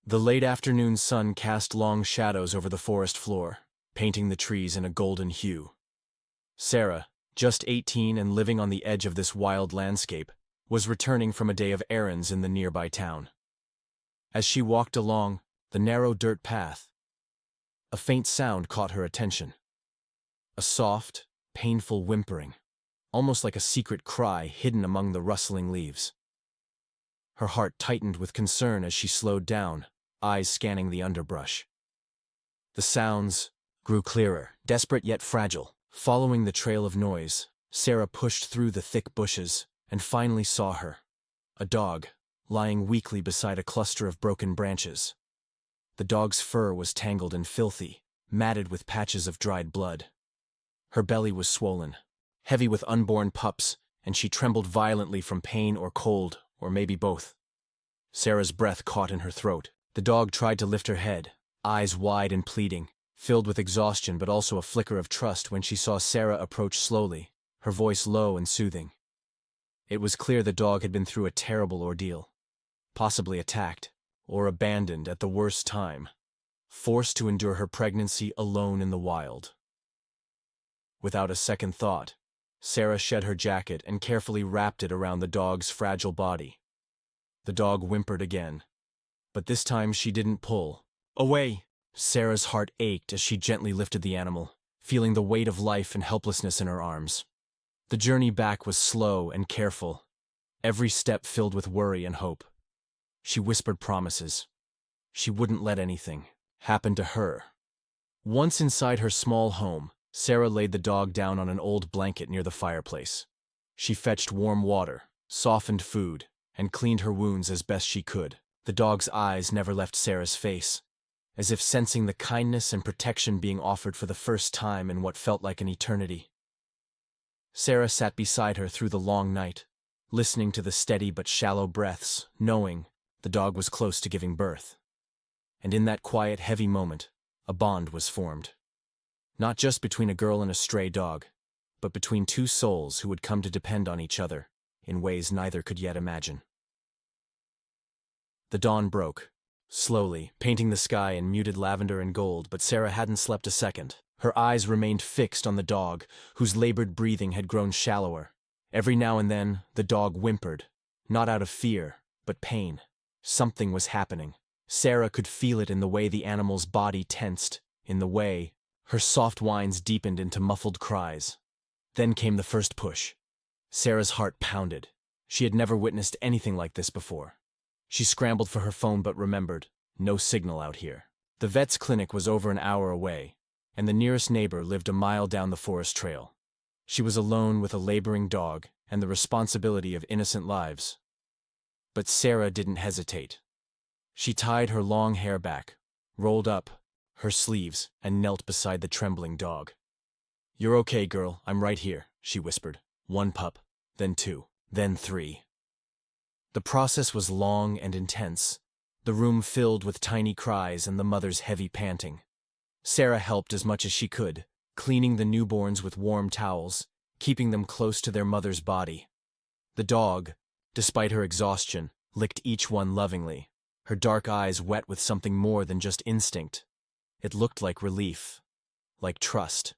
The late afternoon sun cast long shadows over the forest floor, painting the trees in a golden hue. Sarah, just 18 and living on the edge of this wild landscape, was returning from a day of errands in the nearby town. As she walked along the narrow dirt path, a faint sound caught her attention. A soft, painful whimpering, almost like a secret cry hidden among the rustling leaves. Her heart tightened with concern as she slowed down, eyes scanning the underbrush. The sounds grew clearer, desperate yet fragile. Following the trail of noise, Sarah pushed through the thick bushes and finally saw her, a dog, lying weakly beside a cluster of broken branches. The dog's fur was tangled and filthy, matted with patches of dried blood. Her belly was swollen, heavy with unborn pups, and she trembled violently from pain or cold, or maybe both. Sarah's breath caught in her throat. The dog tried to lift her head, eyes wide and pleading, filled with exhaustion but also a flicker of trust when she saw Sarah approach slowly, her voice low and soothing. It was clear the dog had been through a terrible ordeal, possibly attacked, or abandoned at the worst time, forced to endure her pregnancy alone in the wild. Without a second thought, Sarah shed her jacket and carefully wrapped it around the dog's fragile body. The dog whimpered again, but this time she didn't pull. "Away!" Sarah's heart ached as she gently lifted the animal, feeling the weight of life and helplessness in her arms. The journey back was slow and careful, every step filled with worry and hope. She whispered promises. She wouldn't let anything happen to her. Once inside her small home, Sarah laid the dog down on an old blanket near the fireplace. She fetched warm water, softened food, and cleaned her wounds as best she could. The dog's eyes never left Sarah's face, as if sensing the kindness and protection being offered for the first time in what felt like an eternity. Sarah sat beside her through the long night, listening to the steady but shallow breaths, knowing the dog was close to giving birth. And in that quiet, heavy moment, a bond was formed. Not just between a girl and a stray dog, but between two souls who would come to depend on each other in ways neither could yet imagine. The dawn broke, slowly, painting the sky in muted lavender and gold, but Sarah hadn't slept a second. Her eyes remained fixed on the dog, whose labored breathing had grown shallower. Every now and then, the dog whimpered, not out of fear, but pain. Something was happening. Sarah could feel it in the way the animal's body tensed, in the way her soft whines deepened into muffled cries. Then came the first push. Sarah's heart pounded. She had never witnessed anything like this before. She scrambled for her phone but remembered, no signal out here. The vet's clinic was over an hour away, and the nearest neighbor lived a mile down the forest trail. She was alone with a laboring dog and the responsibility of innocent lives. But Sarah didn't hesitate. She tied her long hair back, rolled up her sleeves, and knelt beside the trembling dog. "You're okay, girl, I'm right here," she whispered. "One pup, then two, then three." The process was long and intense, the room filled with tiny cries and the mother's heavy panting. Sarah helped as much as she could, cleaning the newborns with warm towels, keeping them close to their mother's body. The dog, despite her exhaustion, licked each one lovingly, her dark eyes wet with something more than just instinct. It looked like relief, like trust.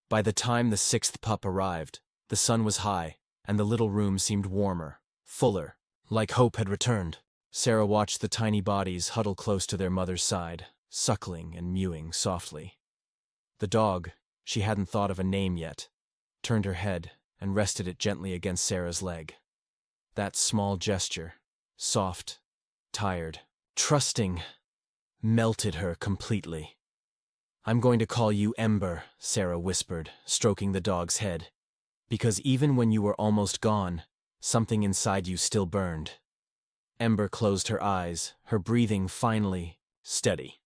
By the time the sixth pup arrived, the sun was high, and the little room seemed warmer, fuller, like hope had returned. Sarah watched the tiny bodies huddle close to their mother's side, suckling and mewing softly. The dog, she hadn't thought of a name yet, turned her head and rested it gently against Sarah's leg. That small gesture, soft, tired, trusting, melted her completely. "I'm going to call you Ember," Sarah whispered, stroking the dog's head, "because even when you were almost gone, something inside you still burned." Ember closed her eyes, her breathing finally steady.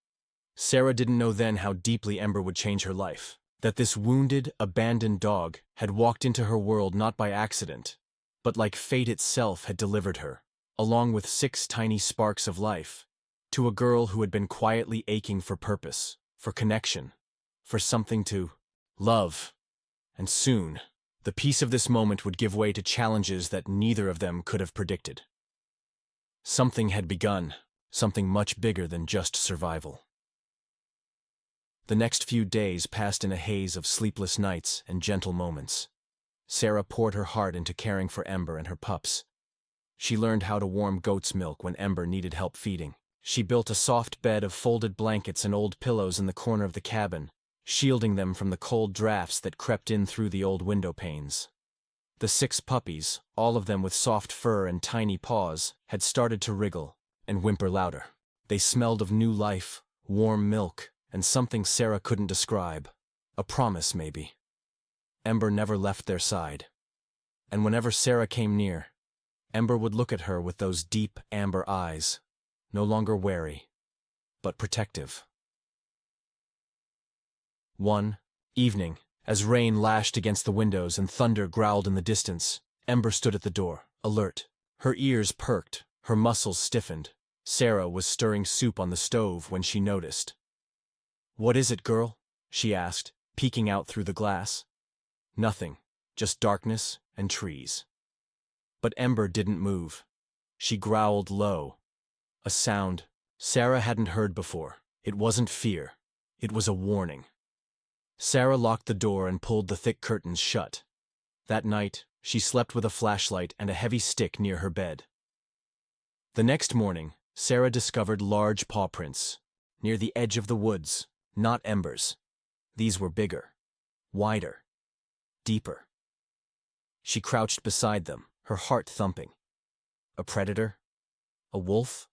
Sarah didn't know then how deeply Ember would change her life, that this wounded, abandoned dog had walked into her world not by accident, but like fate itself had delivered her, along with 6 tiny sparks of life, to a girl who had been quietly aching for purpose, for connection, for something to love. And soon, the peace of this moment would give way to challenges that neither of them could have predicted. Something had begun. something much bigger than just survival. The next few days passed in a haze of sleepless nights and gentle moments. Sarah poured her heart into caring for Ember and her pups. She learned how to warm goat's milk when Ember needed help feeding. She built a soft bed of folded blankets and old pillows in the corner of the cabin, shielding them from the cold drafts that crept in through the old window panes. The 6 puppies, all of them with soft fur and tiny paws, had started to wriggle and whimper louder. They smelled of new life, warm milk, and something Sarah couldn't describe. A promise, maybe. Ember never left their side. And whenever Sarah came near, Ember would look at her with those deep amber eyes, no longer wary, but protective. One evening, as rain lashed against the windows and thunder growled in the distance, Ember stood at the door, alert. Her ears perked, her muscles stiffened. Sarah was stirring soup on the stove when she noticed. "What is it, girl?" she asked, peeking out through the glass. "Nothing, just darkness and trees." But Ember didn't move. She growled low. A sound Sarah hadn't heard before. It wasn't fear. It was a warning. Sarah locked the door and pulled the thick curtains shut. That night, she slept with a flashlight and a heavy stick near her bed. The next morning, Sarah discovered large paw prints, near the edge of the woods, not Ember's. These were bigger, wider, deeper. She crouched beside them, her heart thumping. A predator? A wolf?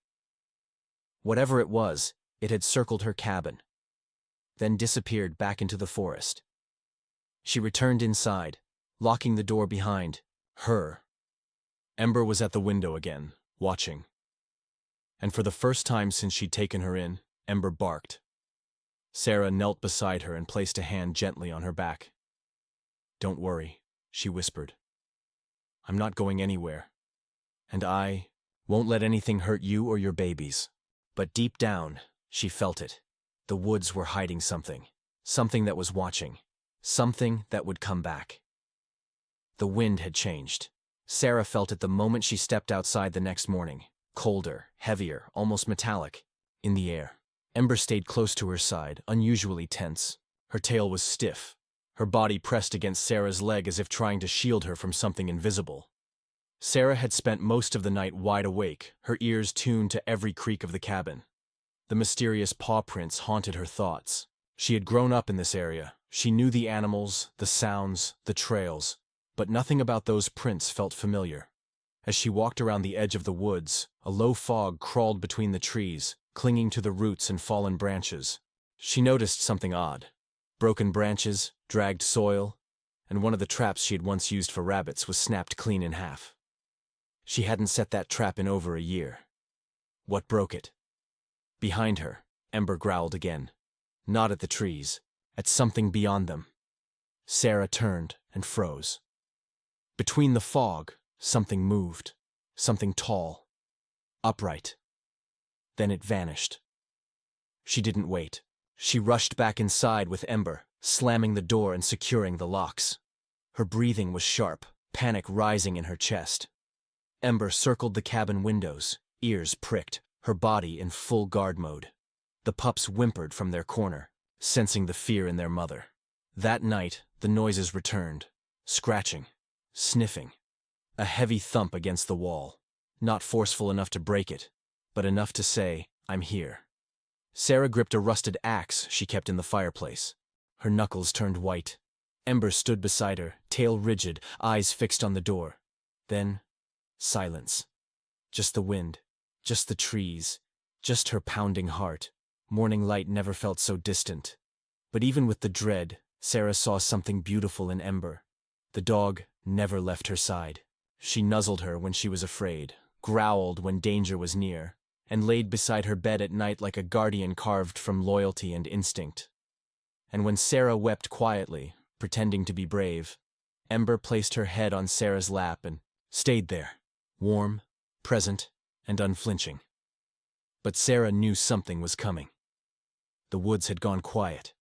Whatever it was, it had circled her cabin, then disappeared back into the forest. She returned inside, locking the door behind her. Ember was at the window again, watching. And for the first time since she'd taken her in, Ember barked. Sarah knelt beside her and placed a hand gently on her back. "Don't worry," she whispered. "I'm not going anywhere. And I won't let anything hurt you or your babies." But deep down, she felt it. The woods were hiding something. Something that was watching. Something that would come back. The wind had changed. Sarah felt it the moment she stepped outside the next morning. Colder, heavier, almost metallic, in the air. Ember stayed close to her side, unusually tense. Her tail was stiff, her body pressed against Sarah's leg as if trying to shield her from something invisible. Sarah had spent most of the night wide awake, her ears tuned to every creak of the cabin. The mysterious paw prints haunted her thoughts. She had grown up in this area. She knew the animals, the sounds, the trails, but nothing about those prints felt familiar. As she walked around the edge of the woods, a low fog crawled between the trees, clinging to the roots and fallen branches. She noticed something odd. Broken branches, dragged soil, and one of the traps she had once used for rabbits was snapped clean in half. She hadn't set that trap in over a year. What broke it? Behind her, Ember growled again. Not at the trees, at something beyond them. Sarah turned and froze. Between the fog, something moved. Something tall. Upright. Then it vanished. She didn't wait. She rushed back inside with Ember, slamming the door and securing the locks. Her breathing was sharp, panic rising in her chest. Ember circled the cabin windows, ears pricked, her body in full guard mode. The pups whimpered from their corner, sensing the fear in their mother. That night, the noises returned. Scratching, sniffing. A heavy thump against the wall. Not forceful enough to break it, but enough to say, "I'm here." Sarah gripped a rusted axe she kept in the fireplace. Her knuckles turned white. Ember stood beside her, tail rigid, eyes fixed on the door. Then, silence. Just the wind, just the trees, just her pounding heart. Morning light never felt so distant. But even with the dread, Sarah saw something beautiful in Ember. The dog never left her side. She nuzzled her when she was afraid, growled when danger was near, and laid beside her bed at night like a guardian carved from loyalty and instinct. And when Sarah wept quietly, pretending to be brave, Ember placed her head on Sarah's lap and stayed there, warm, present, and unflinching. But Sarah knew something was coming. The woods had gone quiet,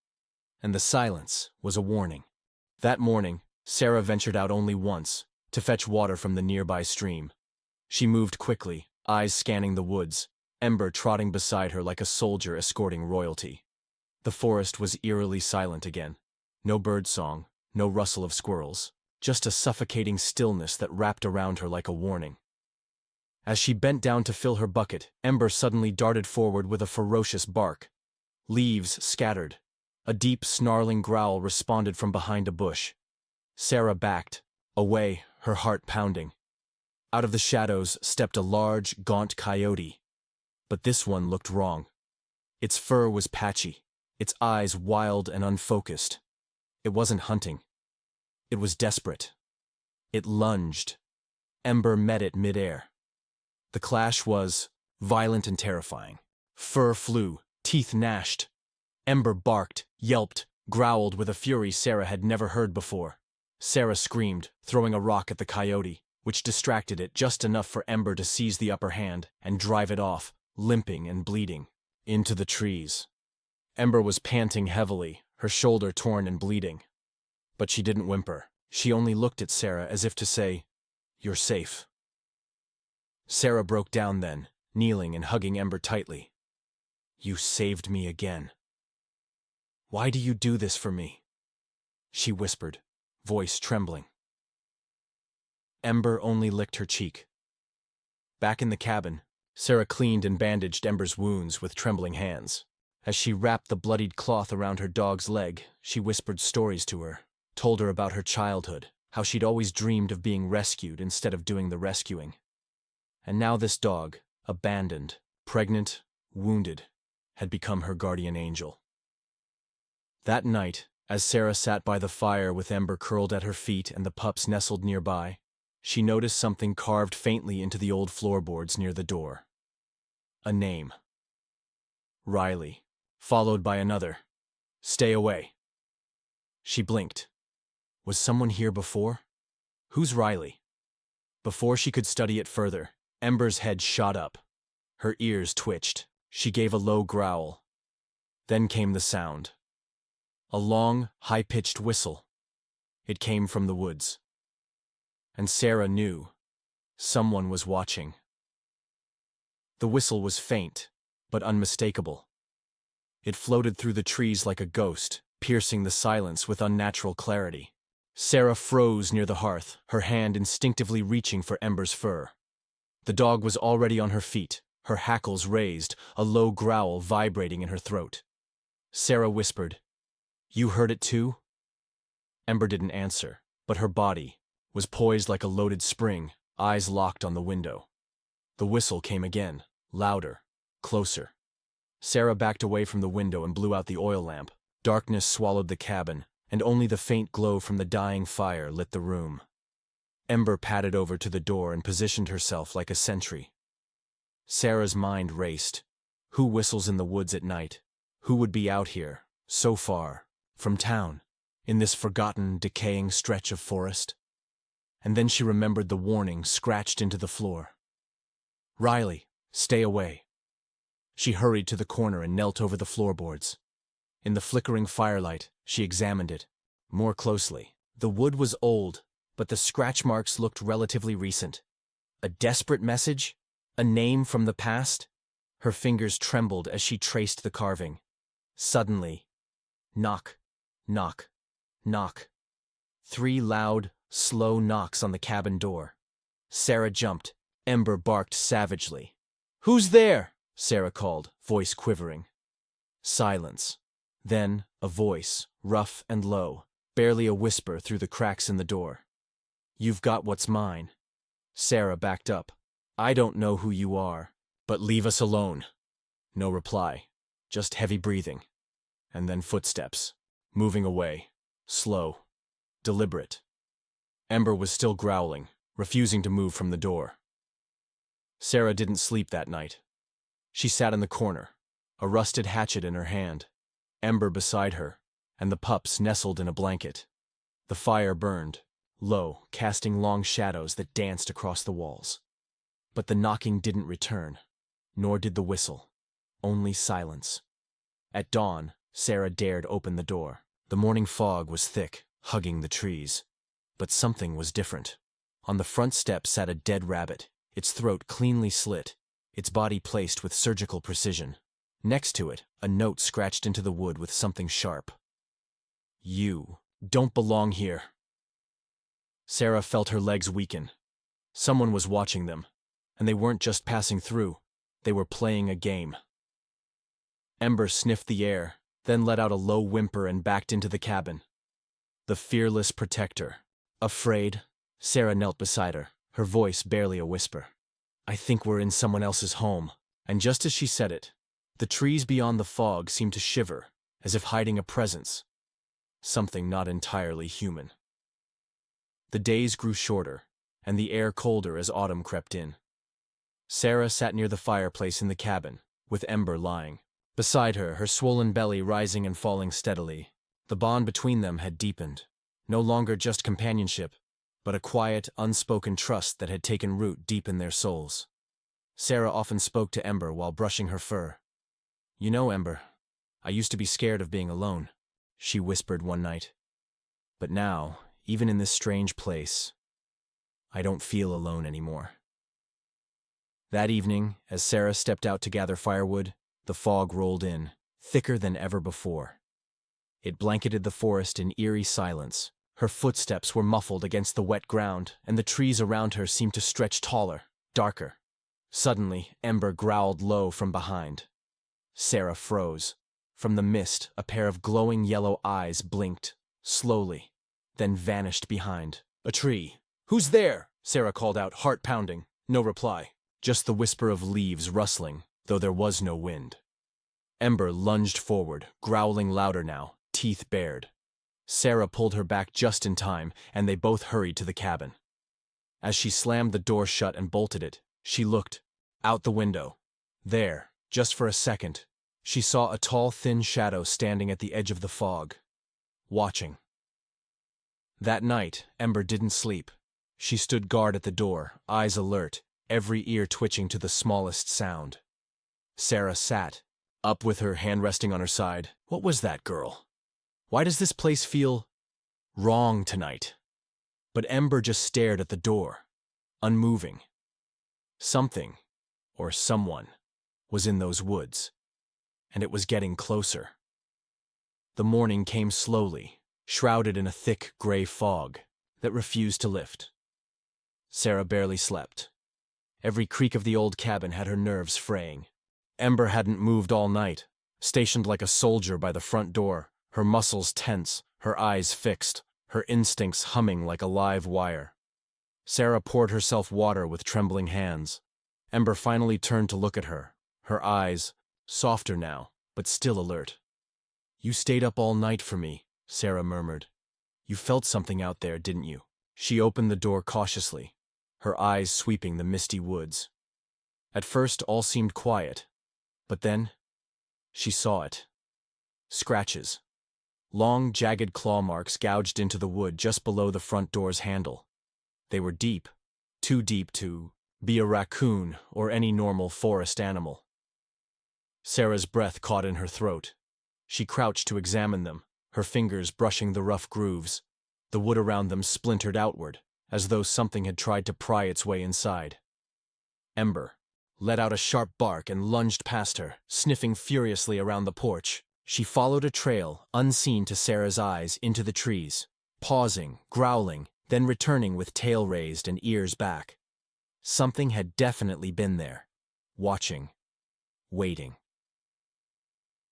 and the silence was a warning. That morning, Sarah ventured out only once, to fetch water from the nearby stream. She moved quickly, eyes scanning the woods. Ember trotting beside her like a soldier escorting royalty. The forest was eerily silent again. No birdsong, no rustle of squirrels, just a suffocating stillness that wrapped around her like a warning. As she bent down to fill her bucket, Ember suddenly darted forward with a ferocious bark. Leaves scattered. A deep, snarling growl responded from behind a bush. Sarah backed, away, her heart pounding. Out of the shadows stepped a large, gaunt coyote. But this one looked wrong. Its fur was patchy, its eyes wild and unfocused. It wasn't hunting. It was desperate. It lunged. Ember met it midair. The clash was violent and terrifying. Fur flew, teeth gnashed. Ember barked, yelped, growled with a fury Sarah had never heard before. Sarah screamed, throwing a rock at the coyote, which distracted it just enough for Ember to seize the upper hand and drive it off, limping and bleeding, into the trees. Ember was panting heavily, her shoulder torn and bleeding. But she didn't whimper. She only looked at Sarah as if to say, "You're safe." Sarah broke down then, kneeling and hugging Ember tightly. "You saved me again. Why do you do this for me?" she whispered, voice trembling. Ember only licked her cheek. Back in the cabin, Sarah cleaned and bandaged Ember's wounds with trembling hands. As she wrapped the bloodied cloth around her dog's leg, she whispered stories to her, told her about her childhood, how she'd always dreamed of being rescued instead of doing the rescuing. And now this dog, abandoned, pregnant, wounded, had become her guardian angel. That night, as Sarah sat by the fire with Ember curled at her feet and the pups nestled nearby, she noticed something carved faintly into the old floorboards near the door. A name. Riley, followed by another. "Stay away." She blinked. Was someone here before? Who's Riley? Before she could study it further, Ember's head shot up. Her ears twitched. She gave a low growl. Then came the sound. A long, high-pitched whistle. It came from the woods. And Sarah knew. Someone was watching. The whistle was faint, but unmistakable. It floated through the trees like a ghost, piercing the silence with unnatural clarity. Sarah froze near the hearth, her hand instinctively reaching for Ember's fur. The dog was already on her feet, her hackles raised, a low growl vibrating in her throat. Sarah whispered, "You heard it too?" Ember didn't answer, but her body was poised like a loaded spring, eyes locked on the window. The whistle came again, louder, closer. Sarah backed away from the window and blew out the oil lamp. Darkness swallowed the cabin, and only the faint glow from the dying fire lit the room. Ember padded over to the door and positioned herself like a sentry. Sarah's mind raced. Who whistles in the woods at night? Who would be out here, so far, from town, in this forgotten, decaying stretch of forest? And then she remembered the warning scratched into the floor. "Riley, stay away." She hurried to the corner and knelt over the floorboards. In the flickering firelight, she examined it more closely. The wood was old, but the scratch marks looked relatively recent. A desperate message? A name from the past? Her fingers trembled as she traced the carving. Suddenly, knock, knock, knock. 3 loud, slow knocks on the cabin door. Sarah jumped. Ember barked savagely. "Who's there?" Sarah called, voice quivering. Silence. Then a voice, rough and low, barely a whisper through the cracks in the door. "You've got what's mine." Sarah backed up. "I don't know who you are, but leave us alone." No reply, just heavy breathing. And then footsteps, moving away, slow, deliberate. Ember was still growling, refusing to move from the door. Sarah didn't sleep that night. She sat in the corner, a rusted hatchet in her hand, Ember beside her, and the pups nestled in a blanket. The fire burned, low, casting long shadows that danced across the walls. But the knocking didn't return, nor did the whistle. Only silence. At dawn, Sarah dared open the door. The morning fog was thick, hugging the trees. But something was different. On the front step sat a dead rabbit, its throat cleanly slit, its body placed with surgical precision. Next to it, a note scratched into the wood with something sharp. "You don't belong here." Sarah felt her legs weaken. Someone was watching them, and they weren't just passing through, they were playing a game. Ember sniffed the air, then let out a low whimper and backed into the cabin. The fearless protector. Afraid, Sarah knelt beside her, her voice barely a whisper. "I think we're in someone else's home." And just as she said it, the trees beyond the fog seemed to shiver, as if hiding a presence. Something not entirely human. The days grew shorter, and the air colder as autumn crept in. Sarah sat near the fireplace in the cabin, with Ember lying beside her, her swollen belly rising and falling steadily. The bond between them had deepened, no longer just companionship, but a quiet, unspoken trust that had taken root deep in their souls. Sarah often spoke to Ember while brushing her fur. "You know, Ember, I used to be scared of being alone," she whispered one night. "But now, even in this strange place, I don't feel alone anymore." That evening, as Sarah stepped out to gather firewood, the fog rolled in, thicker than ever before. It blanketed the forest in eerie silence. Her footsteps were muffled against the wet ground, and the trees around her seemed to stretch taller, darker. Suddenly, Ember growled low from behind. Sarah froze. From the mist, a pair of glowing yellow eyes blinked, slowly, then vanished behind a tree. "Who's there?" Sarah called out, heart pounding. No reply, just the whisper of leaves rustling, though there was no wind. Ember lunged forward, growling louder now, teeth bared. Sarah pulled her back just in time, and they both hurried to the cabin. As she slammed the door shut and bolted it, she looked out the window. There, just for a second, she saw a tall, thin shadow standing at the edge of the fog, watching. That night, Ember didn't sleep. She stood guard at the door, eyes alert, every ear twitching to the smallest sound. Sarah sat, up with her hand resting on her side. What was that, girl? Why does this place feel wrong tonight? But Ember just stared at the door, unmoving. Something, or someone, was in those woods, and it was getting closer. The morning came slowly, shrouded in a thick gray fog that refused to lift. Sarah barely slept. Every creak of the old cabin had her nerves fraying. Ember hadn't moved all night, stationed like a soldier by the front door, her muscles tense, her eyes fixed, her instincts humming like a live wire. Sarah poured herself water with trembling hands. Ember finally turned to look at her, her eyes, softer now, but still alert. "You stayed up all night for me," Sarah murmured. "You felt something out there, didn't you?" She opened the door cautiously, her eyes sweeping the misty woods. At first, all seemed quiet, but then she saw it. Scratches. Long, jagged claw marks gouged into the wood just below the front door's handle. They were deep, too deep to be a raccoon or any normal forest animal. Sarah's breath caught in her throat. She crouched to examine them, her fingers brushing the rough grooves. The wood around them splintered outward, as though something had tried to pry its way inside. Ember let out a sharp bark and lunged past her, sniffing furiously around the porch. She followed a trail, unseen to Sarah's eyes, into the trees, pausing, growling, then returning with tail raised and ears back. Something had definitely been there, watching, waiting.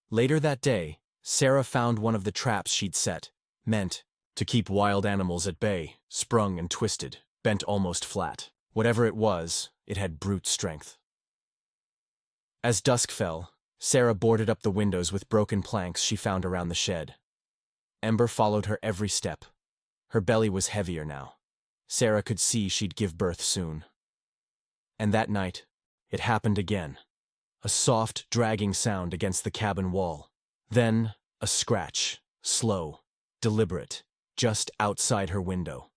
Later that day, Sarah found one of the traps she'd set, meant to keep wild animals at bay, sprung and twisted, bent almost flat. Whatever it was, it had brute strength. As dusk fell, Sarah boarded up the windows with broken planks she found around the shed. Ember followed her every step. Her belly was heavier now. Sarah could see she'd give birth soon. And that night, it happened again. A soft, dragging sound against the cabin wall. Then, a scratch, slow, deliberate, just outside her window.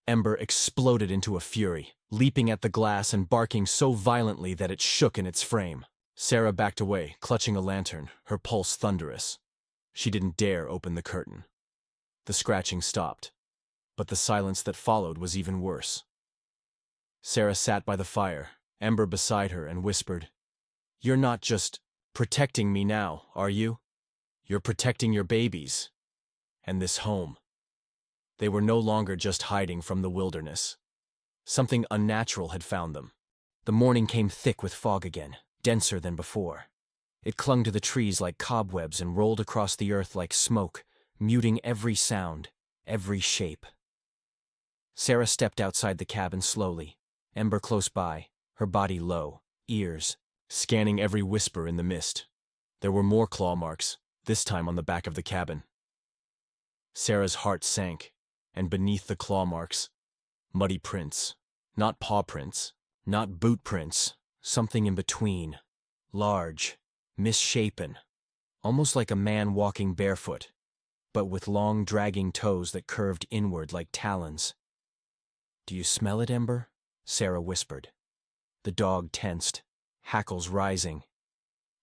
Ember exploded into a fury, leaping at the glass and barking so violently that it shook in its frame. Sarah backed away, clutching a lantern, her pulse thunderous. She didn't dare open the curtain. The scratching stopped, but the silence that followed was even worse. Sarah sat by the fire, Ember beside her, and whispered, "You're not just protecting me now, are you? You're protecting your babies and this home." They were no longer just hiding from the wilderness. Something unnatural had found them. The morning came thick with fog again, denser than before. It clung to the trees like cobwebs and rolled across the earth like smoke, muting every sound, every shape. Sarah stepped outside the cabin slowly, Ember close by, her body low, ears scanning every whisper in the mist. There were more claw marks, this time on the back of the cabin. Sarah's heart sank, and beneath the claw marks, muddy prints. Not paw prints, not boot prints, something in between. Large, misshapen, almost like a man walking barefoot, but with long dragging toes that curved inward like talons. "Do you smell it, Ember?" Sarah whispered. The dog tensed, hackles rising.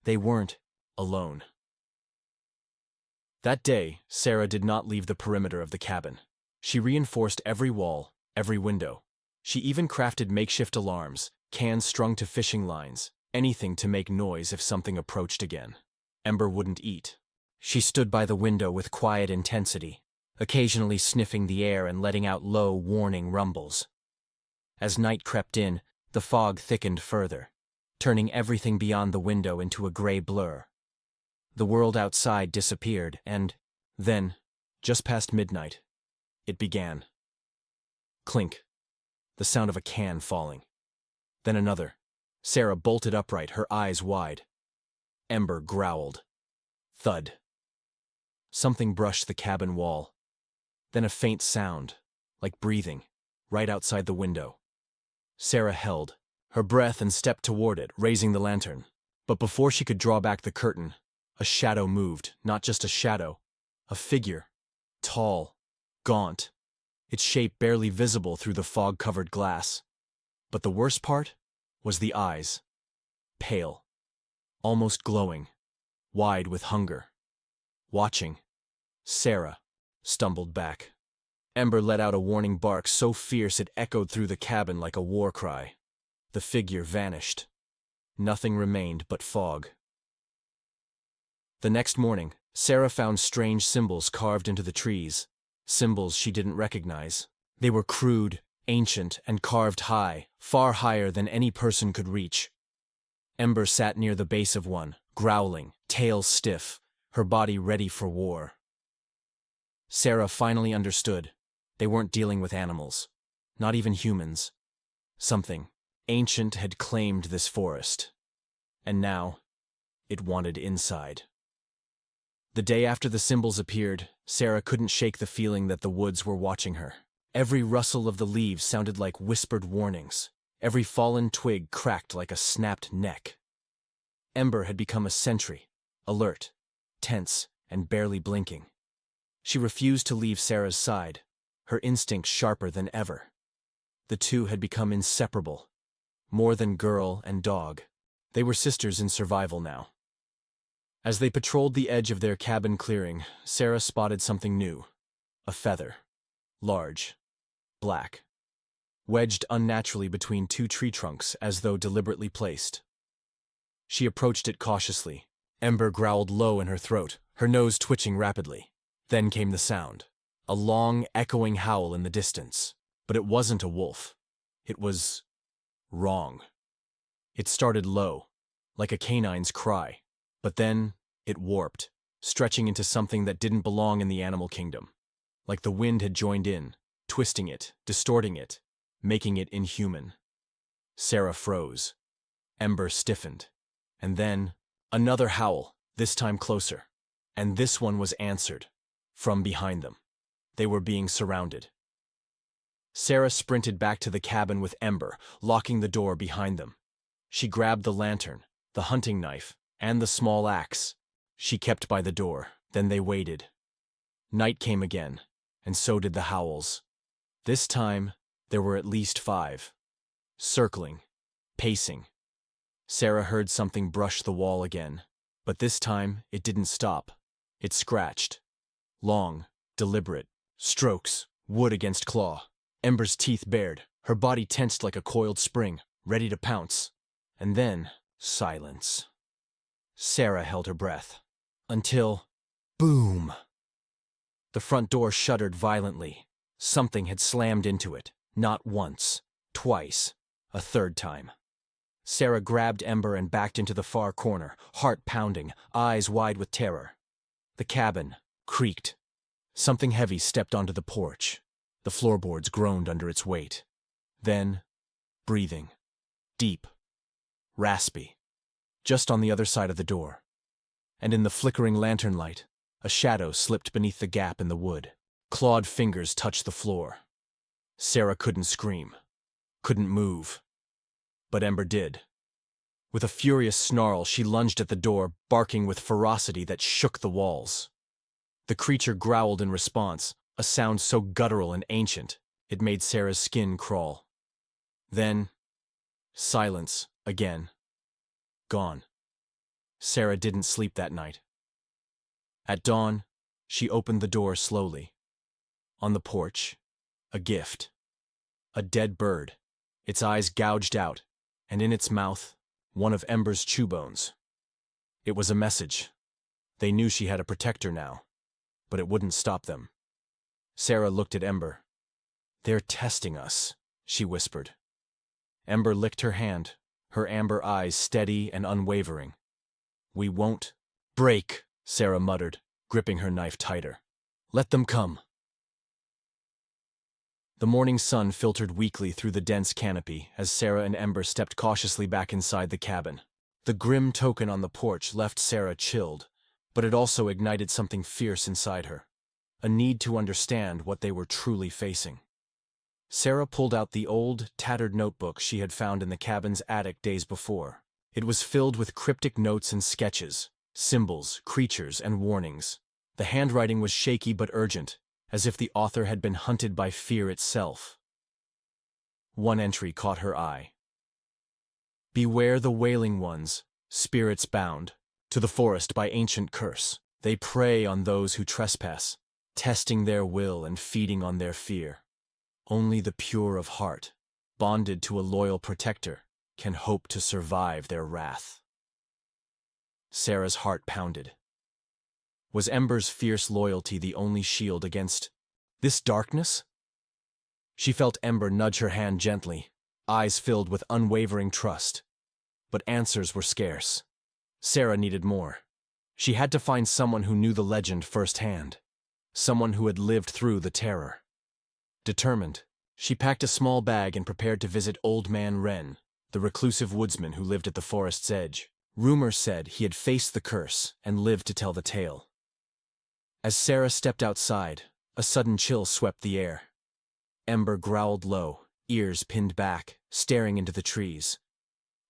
They weren't alone. That day, Sarah did not leave the perimeter of the cabin. She reinforced every wall, every window. She even crafted makeshift alarms, cans strung to fishing lines, anything to make noise if something approached again. Ember wouldn't eat. She stood by the window with quiet intensity, occasionally sniffing the air and letting out low, warning rumbles. As night crept in, the fog thickened further, turning everything beyond the window into a gray blur. The world outside disappeared, and then, just past midnight, it began. Clink. The sound of a can falling. Then another. Sarah bolted upright, her eyes wide. Ember growled. Thud. Something brushed the cabin wall. Then a faint sound, like breathing, right outside the window. Sarah held her breath and stepped toward it, raising the lantern. But before she could draw back the curtain, a shadow moved, not just a shadow, a figure, tall, gaunt, its shape barely visible through the fog-covered glass. But the worst part was the eyes. Pale, almost glowing, wide with hunger. Watching, Sarah stumbled back. Ember let out a warning bark so fierce it echoed through the cabin like a war cry. The figure vanished. Nothing remained but fog. The next morning, Sarah found strange symbols carved into the trees. Symbols she didn't recognize. They were crude, ancient, and carved high, far higher than any person could reach. Ember sat near the base of one, growling, tail stiff, her body ready for war. Sarah finally understood. They weren't dealing with animals, not even humans. Something ancient had claimed this forest, and now it wanted inside. The day after the symbols appeared, Sarah couldn't shake the feeling that the woods were watching her. Every rustle of the leaves sounded like whispered warnings. Every fallen twig cracked like a snapped neck. Ember had become a sentry, alert, tense, and barely blinking. She refused to leave Sarah's side, her instincts sharper than ever. The two had become inseparable, more than girl and dog. They were sisters in survival now. As they patrolled the edge of their cabin clearing, Sarah spotted something new. A feather. Large. Black. Wedged unnaturally between two tree trunks as though deliberately placed. She approached it cautiously. Ember growled low in her throat, her nose twitching rapidly. Then came the sound. A long, echoing howl in the distance. But it wasn't a wolf. It was wrong. It started low, like a canine's cry. But then, it warped, stretching into something that didn't belong in the animal kingdom. Like the wind had joined in, twisting it, distorting it, making it inhuman. Sarah froze. Ember stiffened. And then, another howl, this time closer. And this one was answered, from behind them. They were being surrounded. Sarah sprinted back to the cabin with Ember, locking the door behind them. She grabbed the lantern, the hunting knife, and the small axe. She kept by the door, then they waited. Night came again, and so did the howls. This time, there were at least 5. Circling, pacing. Sarah heard something brush the wall again, but this time it didn't stop. It scratched. Long, deliberate, strokes, wood against claw. Ember's teeth bared, her body tensed like a coiled spring. ready to pounce. And then, silence. Sarah held her breath. Until, boom! The front door shuddered violently. Something had slammed into it, not once, twice, a third time. Sarah grabbed Ember and backed into the far corner, heart pounding, eyes wide with terror. The cabin creaked. Something heavy stepped onto the porch. The floorboards groaned under its weight. Then, breathing. Deep. Raspy. Just on the other side of the door. And in the flickering lantern light, a shadow slipped beneath the gap in the wood. Clawed fingers touched the floor. Sarah couldn't scream. Couldn't move. But Ember did. With a furious snarl, she lunged at the door, barking with ferocity that shook the walls. The creature growled in response, a sound so guttural and ancient, it made Sarah's skin crawl. Then, silence again. Gone. Sarah didn't sleep that night. At dawn, she opened the door slowly. On the porch, a gift. A dead bird, its eyes gouged out, and in its mouth, one of Ember's chew bones. It was a message. They knew she had a protector now, but it wouldn't stop them. Sarah looked at Ember. "They're testing us," she whispered. Ember licked her hand, her amber eyes steady and unwavering. "We won't break," Sarah muttered, gripping her knife tighter. "Let them come." The morning sun filtered weakly through the dense canopy as Sarah and Ember stepped cautiously back inside the cabin. The grim token on the porch left Sarah chilled, but it also ignited something fierce inside her. A need to understand what they were truly facing. Sarah pulled out the old, tattered notebook she had found in the cabin's attic days before. It was filled with cryptic notes and sketches, symbols, creatures, and warnings. The handwriting was shaky but urgent, as if the author had been hunted by fear itself. One entry caught her eye. "Beware the wailing ones, spirits bound, to the forest by ancient curse. They prey on those who trespass, testing their will and feeding on their fear. Only the pure of heart, bonded to a loyal protector, can hope to survive their wrath." Sarah's heart pounded. Was Ember's fierce loyalty the only shield against this darkness? She felt Ember nudge her hand gently, eyes filled with unwavering trust. But answers were scarce. Sarah needed more. She had to find someone who knew the legend firsthand. Someone who had lived through the terror. Determined, she packed a small bag and prepared to visit Old Man Wren, the reclusive woodsman who lived at the forest's edge. Rumor said he had faced the curse and lived to tell the tale. As Sarah stepped outside, a sudden chill swept the air. Ember growled low, ears pinned back, staring into the trees.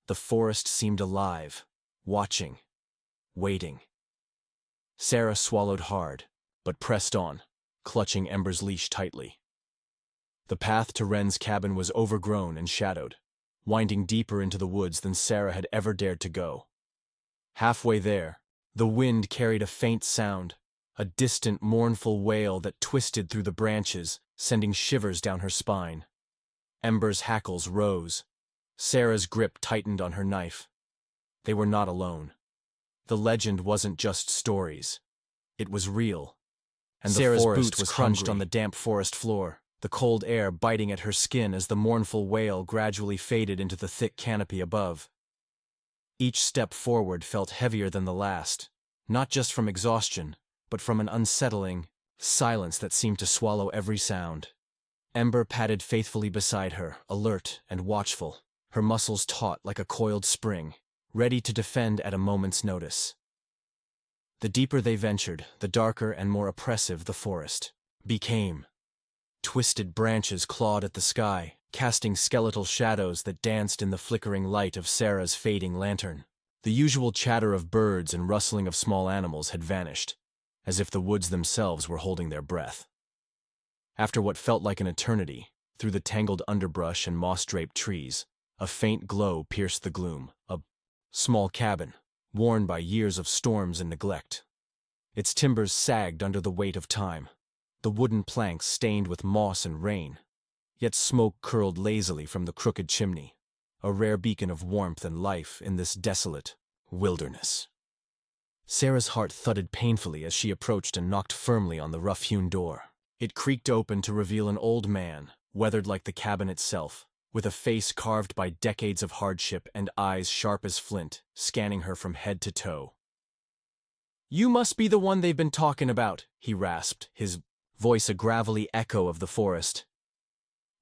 The forest seemed alive, watching, waiting. Sarah swallowed hard, but pressed on, clutching Ember's leash tightly. The path to Wren's cabin was overgrown and shadowed, winding deeper into the woods than Sarah had ever dared to go. Halfway there, the wind carried a faint sound, a distant, mournful wail that twisted through the branches, sending shivers down her spine. Ember's hackles rose. Sarah's grip tightened on her knife. They were not alone. The legend wasn't just stories. It was real. And Sarah's the forest was crunched on the damp forest floor, the cold air biting at her skin as the mournful wail gradually faded into the thick canopy above. Each step forward felt heavier than the last, not just from exhaustion, but from an unsettling silence that seemed to swallow every sound. Ember padded faithfully beside her, alert and watchful, her muscles taut like a coiled spring, ready to defend at a moment's notice. The deeper they ventured, the darker and more oppressive the forest became. Twisted branches clawed at the sky, casting skeletal shadows that danced in the flickering light of Sarah's fading lantern. The usual chatter of birds and rustling of small animals had vanished, as if the woods themselves were holding their breath. After what felt like an eternity, through the tangled underbrush and moss-draped trees, a faint glow pierced the gloom. A small cabin, worn by years of storms and neglect. Its timbers sagged under the weight of time, the wooden planks stained with moss and rain, yet smoke curled lazily from the crooked chimney. a rare beacon of warmth and life in this desolate wilderness. Sarah's heart thudded painfully as she approached and knocked firmly on the rough-hewn door. It creaked open to reveal an old man, weathered like the cabin itself, with a face carved by decades of hardship and eyes sharp as flint, scanning her from head to toe. "You must be the one they've been talking about," he rasped, his voice a gravelly echo of the forest.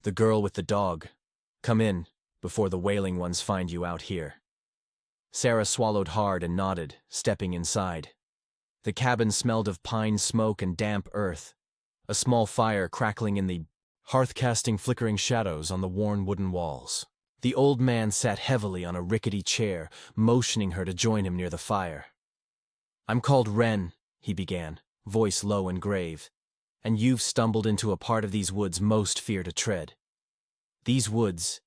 "The girl with the dog. Come in, before the Wailing Ones find you out here." Sarah swallowed hard and nodded, stepping inside. The cabin smelled of pine smoke and damp earth, a small fire crackling in the hearth casting flickering shadows on the worn wooden walls. The old man sat heavily on a rickety chair, motioning her to join him near the fire. "I'm called Wren," he began, voice low and grave, "and you've stumbled into a part of these woods most fear to tread. These woods,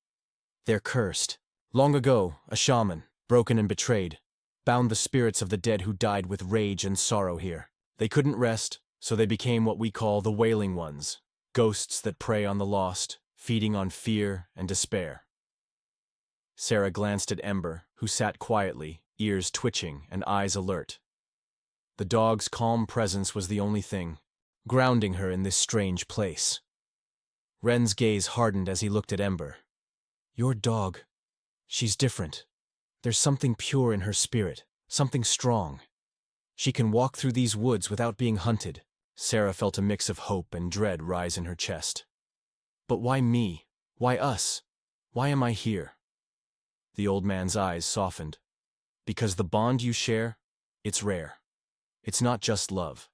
they're cursed. Long ago, a shaman, broken and betrayed, bound the spirits of the dead who died with rage and sorrow here. They couldn't rest, so they became what we call the Wailing Ones, ghosts that prey on the lost, feeding on fear and despair." Sarah glanced at Ember, who sat quietly, ears twitching and eyes alert. The dog's calm presence was the only thing grounding her in this strange place. Wren's gaze hardened as he looked at Ember. "Your dog, she's different. There's something pure in her spirit, something strong. She can walk through these woods without being hunted." Sarah felt a mix of hope and dread rise in her chest. "But why me? Why us? Why am I here?" The old man's eyes softened. "Because the bond you share, it's rare. It's not just love.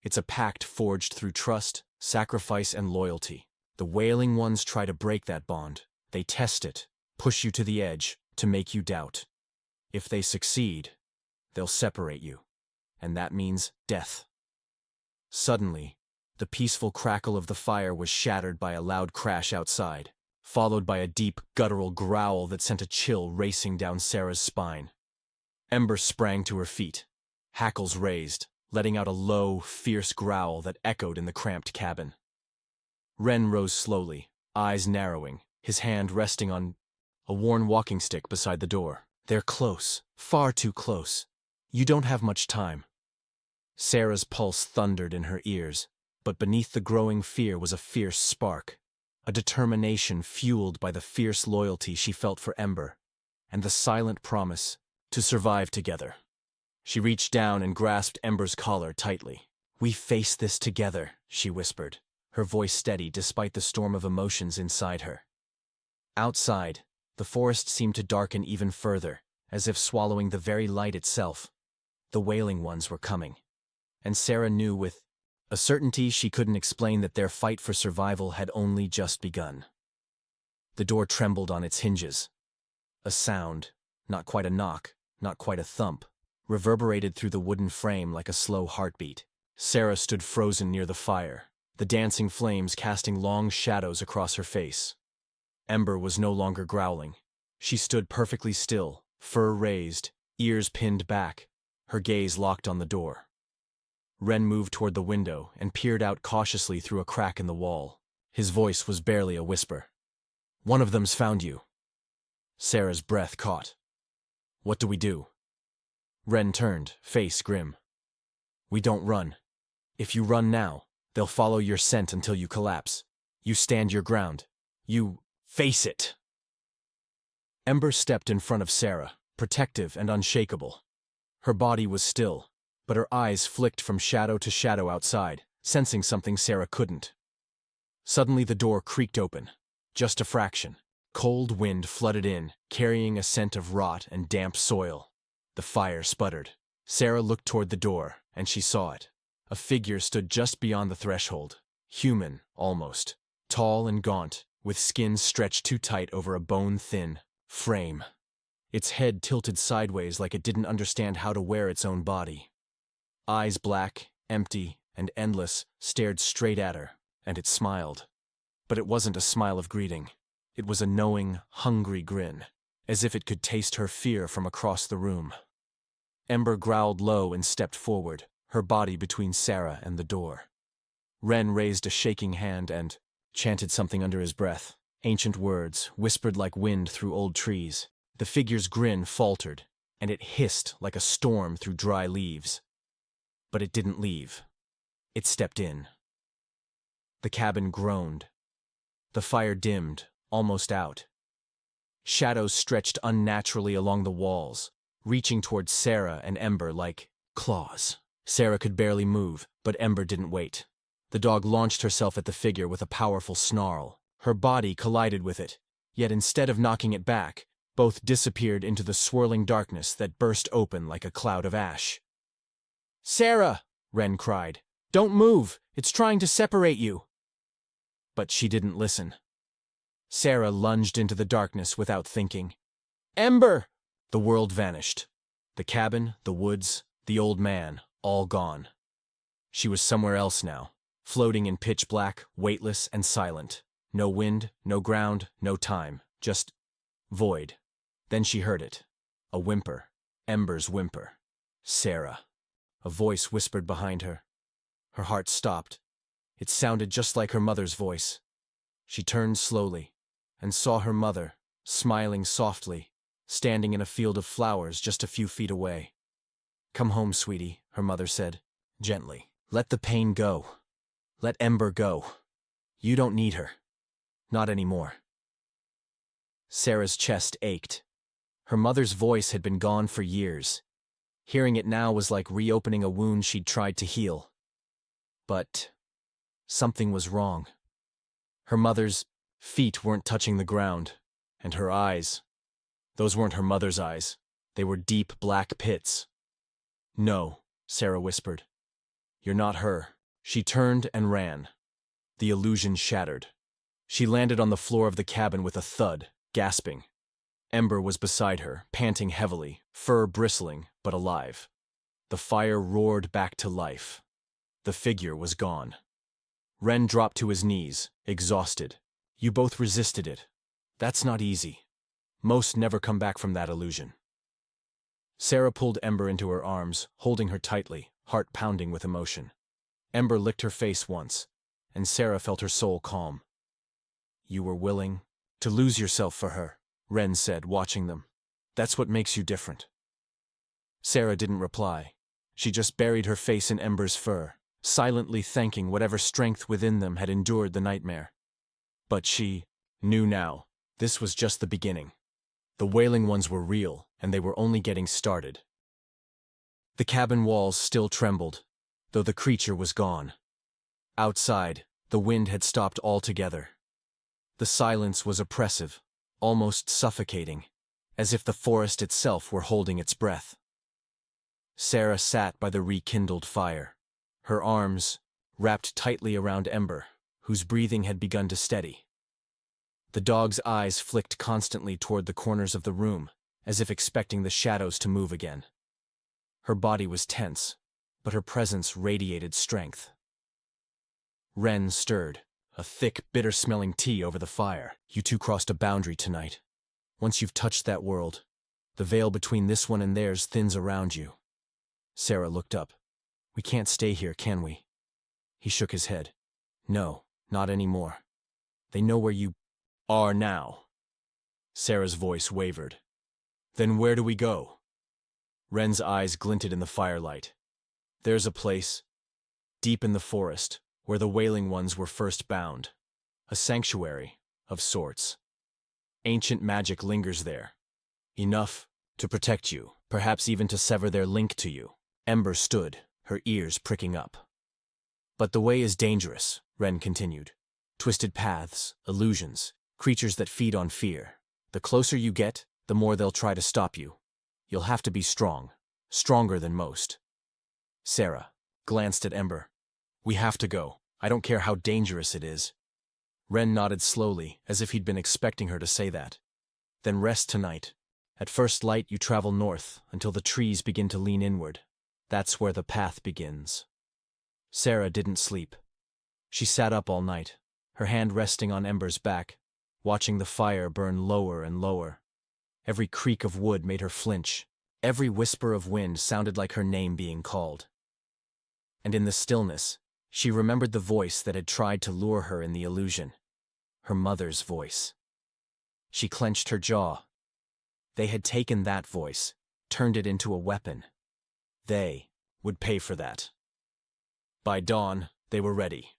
It's a pact forged through trust, sacrifice, and loyalty. The Wailing Ones try to break that bond. They test it, push you to the edge, to make you doubt. If they succeed, they'll separate you. And that means death." Suddenly, the peaceful crackle of the fire was shattered by a loud crash outside, followed by a deep, guttural growl that sent a chill racing down Sarah's spine. Ember sprang to her feet, hackles raised, letting out a low, fierce growl that echoed in the cramped cabin. Wren rose slowly, eyes narrowing, his hand resting on a worn walking stick beside the door. "They're close, far too close. You don't have much time." Sarah's pulse thundered in her ears, but beneath the growing fear was a fierce spark, a determination fueled by the fierce loyalty she felt for Ember, and the silent promise to survive together. She reached down and grasped Ember's collar tightly. "We face this together," she whispered, her voice steady despite the storm of emotions inside her. Outside, the forest seemed to darken even further, as if swallowing the very light itself. The Wailing Ones were coming, and Sarah knew with a certainty she couldn't explain that their fight for survival had only just begun. The door trembled on its hinges. A sound, not quite a knock, not quite a thump, reverberated through the wooden frame like a slow heartbeat. Sarah stood frozen near the fire, the dancing flames casting long shadows across her face. Ember was no longer growling. She stood perfectly still, fur raised, ears pinned back, her gaze locked on the door. Wren moved toward the window and peered out cautiously through a crack in the wall. His voice was barely a whisper. "One of them's found you." Sarah's breath caught. "What do we do?" Wren turned, face grim. "We don't run. If you run now, they'll follow your scent until you collapse. You stand your ground. You face it." Ember stepped in front of Sarah, protective and unshakable. Her body was still, but her eyes flicked from shadow to shadow outside, sensing something Sarah couldn't. Suddenly the door creaked open, just a fraction. Cold wind flooded in, carrying a scent of rot and damp soil. The fire sputtered. Sarah looked toward the door, and she saw it. A figure stood just beyond the threshold, human, almost, tall and gaunt, with skin stretched too tight over a bone-thin frame. Its head tilted sideways like it didn't understand how to wear its own body. Eyes black, empty, and endless stared straight at her, and it smiled. But it wasn't a smile of greeting. It was a knowing, hungry grin, as if it could taste her fear from across the room. Ember growled low and stepped forward, her body between Sarah and the door. Wren raised a shaking hand and chanted something under his breath. Ancient words, whispered like wind through old trees. The figure's grin faltered, and it hissed like a storm through dry leaves. But it didn't leave. It stepped in. The cabin groaned. The fire dimmed, almost out. Shadows stretched unnaturally along the walls, reaching towards Sarah and Ember like claws. Sarah could barely move, but Ember didn't wait. The dog launched herself at the figure with a powerful snarl. Her body collided with it, yet instead of knocking it back, both disappeared into the swirling darkness that burst open like a cloud of ash. "Sarah!" Wren cried. "Don't move! It's trying to separate you!" But she didn't listen. Sarah lunged into the darkness without thinking. "Ember!" The world vanished. The cabin, the woods, the old man, all gone. She was somewhere else now, floating in pitch black, weightless and silent. No wind, no ground, no time, just void. Then she heard it. A whimper. Ember's whimper. "Sarah." A voice whispered behind her. Her heart stopped. It sounded just like her mother's voice. She turned slowly and saw her mother, smiling softly, standing in a field of flowers just a few feet away. "Come home, sweetie," her mother said, gently. "Let the pain go. Let Ember go. You don't need her. Not anymore." Sarah's chest ached. Her mother's voice had been gone for years. Hearing it now was like reopening a wound she'd tried to heal. But something was wrong. Her mother's feet weren't touching the ground, and her eyes, those weren't her mother's eyes. They were deep black pits. "No," Sarah whispered. "You're not her." She turned and ran. The illusion shattered. She landed on the floor of the cabin with a thud, gasping. Ember was beside her, panting heavily, fur bristling, but alive. The fire roared back to life. The figure was gone. Wren dropped to his knees, exhausted. "You both resisted it. That's not easy. Most never come back from that illusion." Sarah pulled Ember into her arms, holding her tightly, heart pounding with emotion. Ember licked her face once, and Sarah felt her soul calm. "You were willing to lose yourself for her," Wren said, watching them. "That's what makes you different." Sarah didn't reply. She just buried her face in Ember's fur, silently thanking whatever strength within them had endured the nightmare. But she knew now, this was just the beginning. The Wailing Ones were real, and they were only getting started. The cabin walls still trembled, though the creature was gone. Outside, the wind had stopped altogether. The silence was oppressive, almost suffocating, as if the forest itself were holding its breath. Sarah sat by the rekindled fire, her arms wrapped tightly around Ember, whose breathing had begun to steady. The dog's eyes flicked constantly toward the corners of the room, as if expecting the shadows to move again. Her body was tense, but her presence radiated strength. Wren stirred, a thick, bitter-smelling tea over the fire. "You two crossed a boundary tonight. Once you've touched that world, the veil between this one and theirs thins around you." Sarah looked up. "We can't stay here, can we?" He shook his head. "No, not anymore. They know where you are now." Sarah's voice wavered. "Then where do we go?" Wren's eyes glinted in the firelight. "There's a place, deep in the forest, where the Wailing Ones were first bound. A sanctuary, of sorts. Ancient magic lingers there. Enough to protect you, perhaps even to sever their link to you." Ember stood, her ears pricking up. "But the way is dangerous," Wren continued. "Twisted paths, illusions, creatures that feed on fear. The closer you get, the more they'll try to stop you. You'll have to be strong, stronger than most." Sarah glanced at Ember. "We have to go. I don't care how dangerous it is." Wren nodded slowly, as if he'd been expecting her to say that. "Then rest tonight. At first light you travel north, until the trees begin to lean inward. That's where the path begins." Sarah didn't sleep. She sat up all night, her hand resting on Ember's back, watching the fire burn lower and lower. Every creak of wood made her flinch. Every whisper of wind sounded like her name being called. And in the stillness, she remembered the voice that had tried to lure her in the illusion. her mother's voice. She clenched her jaw. They had taken that voice, turned it into a weapon. They would pay for that. By dawn, they were ready.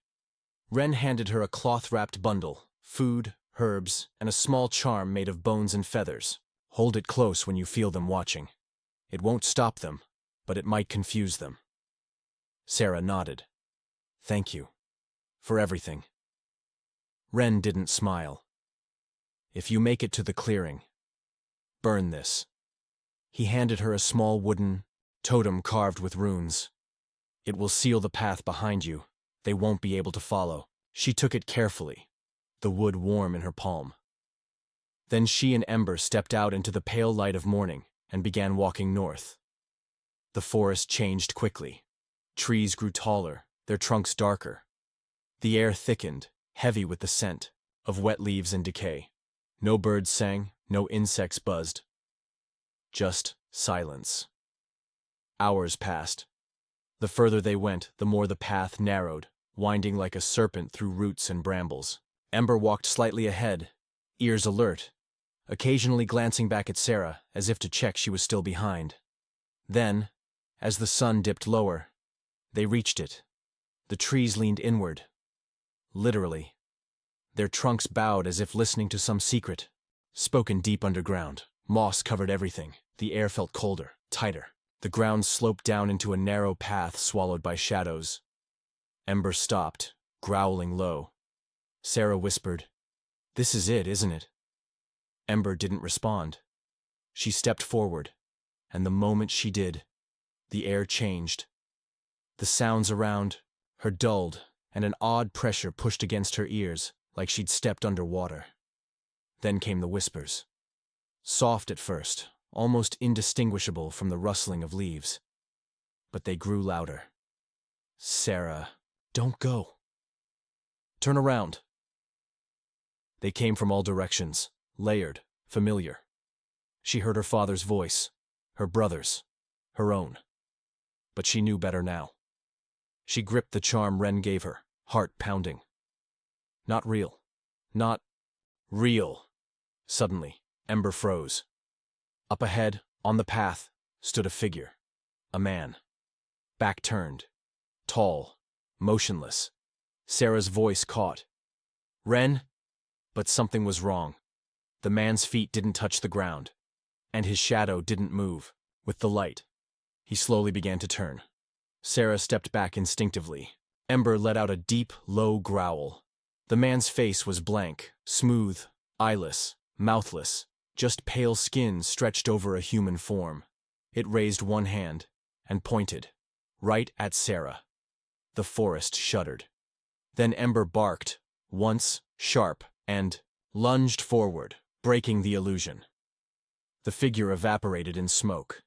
Wren handed her a cloth-wrapped bundle, food, herbs, and a small charm made of bones and feathers. Hold it close when you feel them watching. It won't stop them, but it might confuse them. Sarah nodded. Thank you. For everything. Wren didn't smile. If you make it to the clearing, burn this. He handed her a small wooden totem carved with runes. It will seal the path behind you. They won't be able to follow. She took it carefully, the wood warm in her palm. Then she and Ember stepped out into the pale light of morning and began walking north. The forest changed quickly. Trees grew taller, their trunks darker. The air thickened, heavy with the scent of wet leaves and decay. No birds sang, no insects buzzed. Just silence. Hours passed. The further they went, the more the path narrowed, winding like a serpent through roots and brambles. Ember walked slightly ahead, ears alert, occasionally glancing back at Sarah as if to check she was still behind. Then, as the sun dipped lower, they reached it. The trees leaned inward. Literally. Their trunks bowed as if listening to some secret, spoken deep underground. Moss covered everything. The air felt colder, tighter. The ground sloped down into a narrow path swallowed by shadows. Ember stopped, growling low. Sarah whispered, "This is it, isn't it?" Ember didn't respond. She stepped forward, and the moment she did, the air changed. The sounds around her dulled, and an odd pressure pushed against her ears, like she'd stepped underwater. Then came the whispers. Soft at first, almost indistinguishable from the rustling of leaves. But they grew louder. "Sarah, don't go. Turn around." They came from all directions, layered, familiar. She heard her father's voice, her brother's, her own. But she knew better now. She gripped the charm Wren gave her, heart pounding. Not real. Not real. Suddenly, Ember froze. Up ahead, on the path, stood a figure. A man. Back turned. Tall. Motionless. Sarah's voice caught. "Wren?" But something was wrong. The man's feet didn't touch the ground, and his shadow didn't move. With the light, he slowly began to turn. Sarah stepped back instinctively. Ember let out a deep, low growl. The man's face was blank, smooth, eyeless, mouthless, just pale skin stretched over a human form. It raised one hand and pointed, right at Sarah. The forest shuddered. Then Ember barked, once, sharp, and lunged forward, breaking the illusion. The figure evaporated in smoke.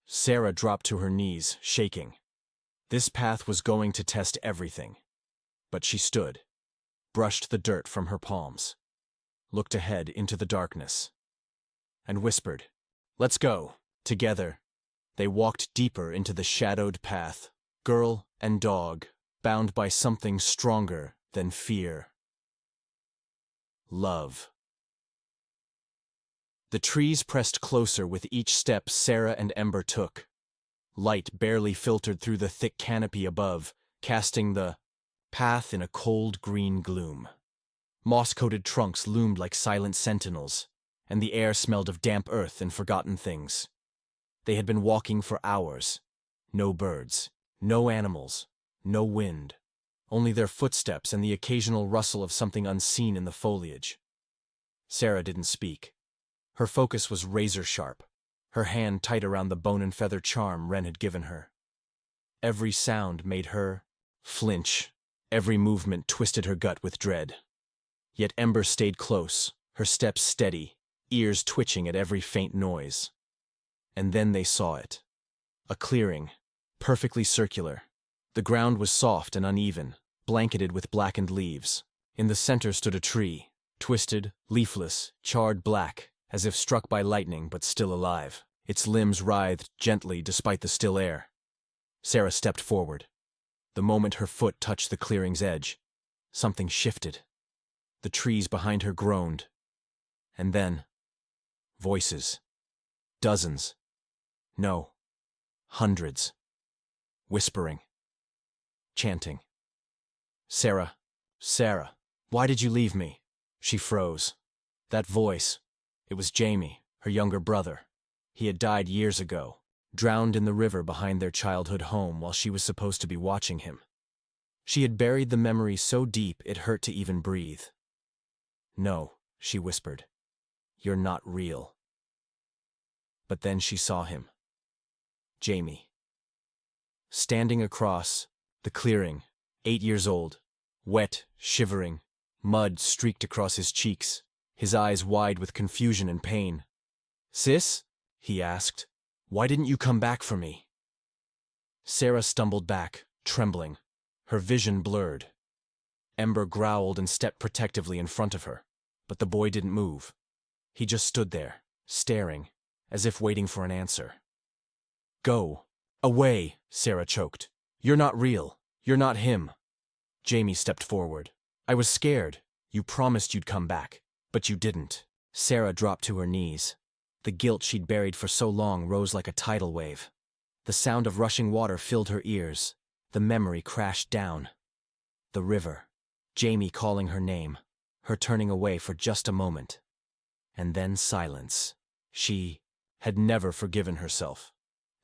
Sarah dropped to her knees, shaking. This path was going to test everything. But she stood, brushed the dirt from her palms, looked ahead into the darkness, and whispered, "Let's go." Together, they walked deeper into the shadowed path, girl and dog, bound by something stronger than fear. Love. The trees pressed closer with each step Sarah and Ember took. Light barely filtered through the thick canopy above, casting the path in a cold green gloom. Moss-coated trunks loomed like silent sentinels, and the air smelled of damp earth and forgotten things. They had been walking for hours. No birds, no animals, no wind. Only their footsteps and the occasional rustle of something unseen in the foliage. Sarah didn't speak. Her focus was razor-sharp, her hand tight around the bone and feather charm Wren had given her. Every sound made her flinch. Every movement twisted her gut with dread. Yet Ember stayed close, her steps steady, ears twitching at every faint noise. And then they saw it. A clearing, perfectly circular. The ground was soft and uneven, blanketed with blackened leaves. In the center stood a tree, twisted, leafless, charred black, as if struck by lightning but still alive. Its limbs writhed gently despite the still air. Sarah stepped forward. The moment her foot touched the clearing's edge, something shifted. The trees behind her groaned. And then, voices. Dozens. No. Hundreds. Whispering. Chanting. Sarah, Sarah, why did you leave me? She froze. That voice. It was Jamie, her younger brother. He had died years ago, drowned in the river behind their childhood home while she was supposed to be watching him. She had buried the memory so deep it hurt to even breathe. No, she whispered. You're not real. But then she saw him. Jamie. Standing across the clearing, 8 years old, wet, shivering, mud streaked across his cheeks, his eyes wide with confusion and pain. Sis? He asked. Why didn't you come back for me? Sarah stumbled back, trembling, her vision blurred. Ember growled and stepped protectively in front of her, but the boy didn't move. He just stood there, staring, as if waiting for an answer. Go. Away, Sarah choked. You're not real. You're not him. Jamie stepped forward. I was scared. You promised you'd come back, but you didn't. Sarah dropped to her knees. The guilt she'd buried for so long rose like a tidal wave. The sound of rushing water filled her ears. The memory crashed down. The river. Jamie calling her name. Her turning away for just a moment. And then silence. She had never forgiven herself.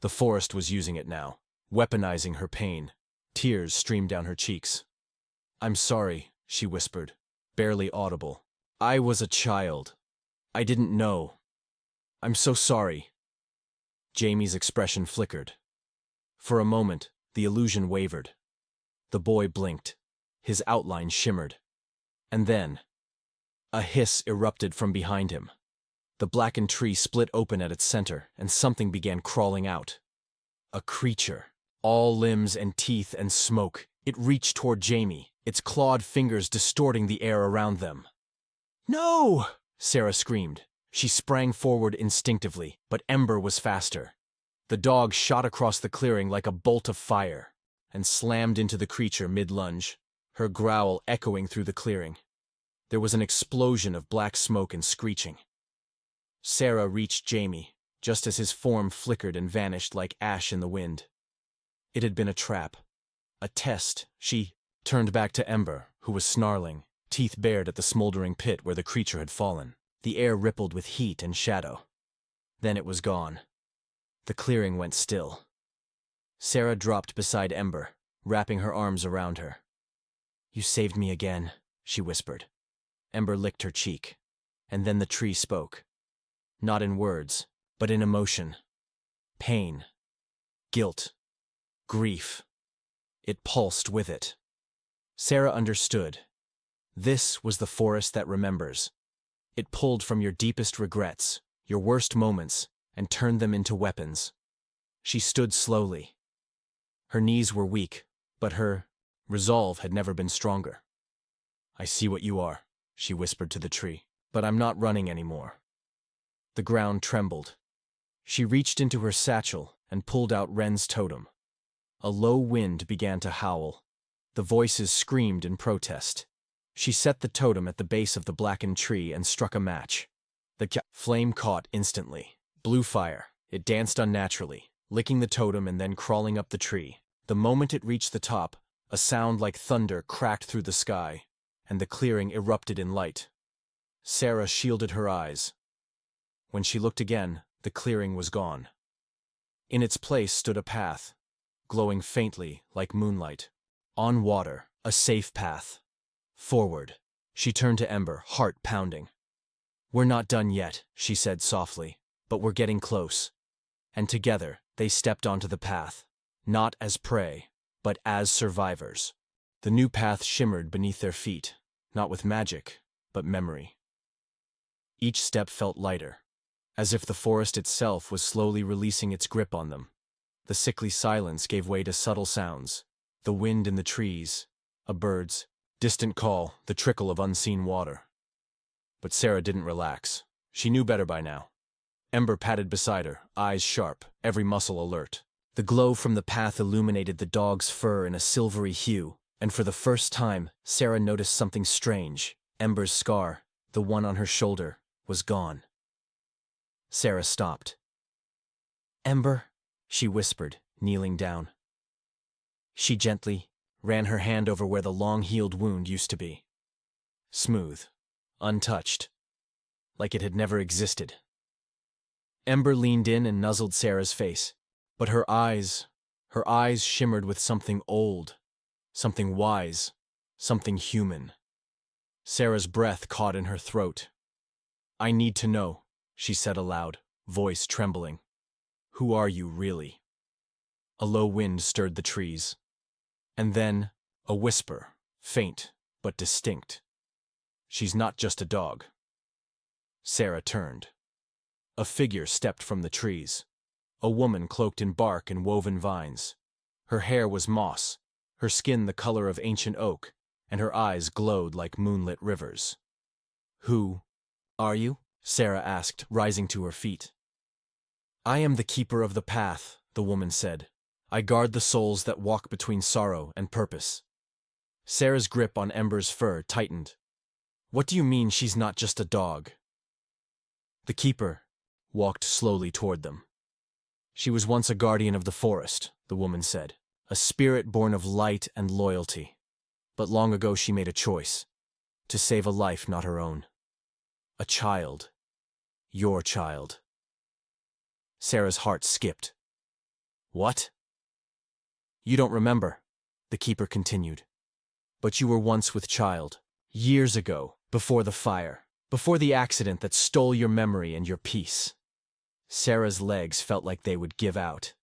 The forest was using it now, weaponizing her pain. Tears streamed down her cheeks. I'm sorry, she whispered, barely audible. I was a child. I didn't know. I'm so sorry. Jamie's expression flickered. For a moment, the illusion wavered. The boy blinked. His outline shimmered. And then, a hiss erupted from behind him. The blackened tree split open at its center, and something began crawling out. A creature, all limbs and teeth and smoke. It reached toward Jamie, its clawed fingers distorting the air around them. No! Sarah screamed. She sprang forward instinctively, but Ember was faster. The dog shot across the clearing like a bolt of fire, and slammed into the creature mid-lunge, her growl echoing through the clearing. There was an explosion of black smoke and screeching. Sarah reached Jamie, just as his form flickered and vanished like ash in the wind. It had been a trap. A test. She turned back to Ember, who was snarling, teeth bared at the smoldering pit where the creature had fallen. The air rippled with heat and shadow. Then it was gone. The clearing went still. Sarah dropped beside Ember, wrapping her arms around her. You saved me again, she whispered. Ember licked her cheek, and then the tree spoke. Not in words, but in emotion. Pain. Guilt. Grief. It pulsed with it. Sarah understood. This was the forest that remembers. It pulled from your deepest regrets, your worst moments, and turned them into weapons. She stood slowly. Her knees were weak, but her resolve had never been stronger. I see what you are, she whispered to the tree, but I'm not running anymore. The ground trembled. She reached into her satchel and pulled out Wren's totem. A low wind began to howl. The voices screamed in protest. She set the totem at the base of the blackened tree and struck a match. The flame caught instantly. Blue fire. It danced unnaturally, licking the totem and then crawling up the tree. The moment it reached the top, a sound like thunder cracked through the sky, and the clearing erupted in light. Sarah shielded her eyes. When she looked again, the clearing was gone. In its place stood a path, glowing faintly like moonlight. On water, a safe path. Forward. She turned to Ember, heart pounding. We're not done yet, she said softly, but we're getting close. And together, they stepped onto the path, not as prey, but as survivors. The new path shimmered beneath their feet, not with magic, but memory. Each step felt lighter, as if the forest itself was slowly releasing its grip on them. The sickly silence gave way to subtle sounds, the wind in the trees, a bird's distant call, the trickle of unseen water. But Sarah didn't relax. She knew better by now. Ember padded beside her, eyes sharp, every muscle alert. The glow from the path illuminated the dog's fur in a silvery hue, and for the first time, Sarah noticed something strange. Ember's scar, the one on her shoulder, was gone. Sarah stopped. "Ember," she whispered, kneeling down. She gently ran her hand over where the long-healed wound used to be. Smooth, untouched, like it had never existed. Ember leaned in and nuzzled Sarah's face, but her eyes shimmered with something old, something wise, something human. Sarah's breath caught in her throat. "I need to know," she said aloud, voice trembling. "Who are you, really?" A low wind stirred the trees. And then, a whisper, faint but distinct. "She's not just a dog." Sarah turned. A figure stepped from the trees. A woman cloaked in bark and woven vines. Her hair was moss, her skin the color of ancient oak, and her eyes glowed like moonlit rivers. "Who are you?" Sarah asked, rising to her feet. "I am the keeper of the path," the woman said. "I guard the souls that walk between sorrow and purpose." Sarah's grip on Ember's fur tightened. "What do you mean she's not just a dog?" The keeper walked slowly toward them. "She was once a guardian of the forest," the woman said, "a spirit born of light and loyalty. But long ago she made a choice, to save a life not her own. A child. Your child." Sarah's heart skipped. "What?" "You don't remember," the keeper continued. "But you were once with child, years ago, before the fire, before the accident that stole your memory and your peace." Sarah's legs felt like they would give out.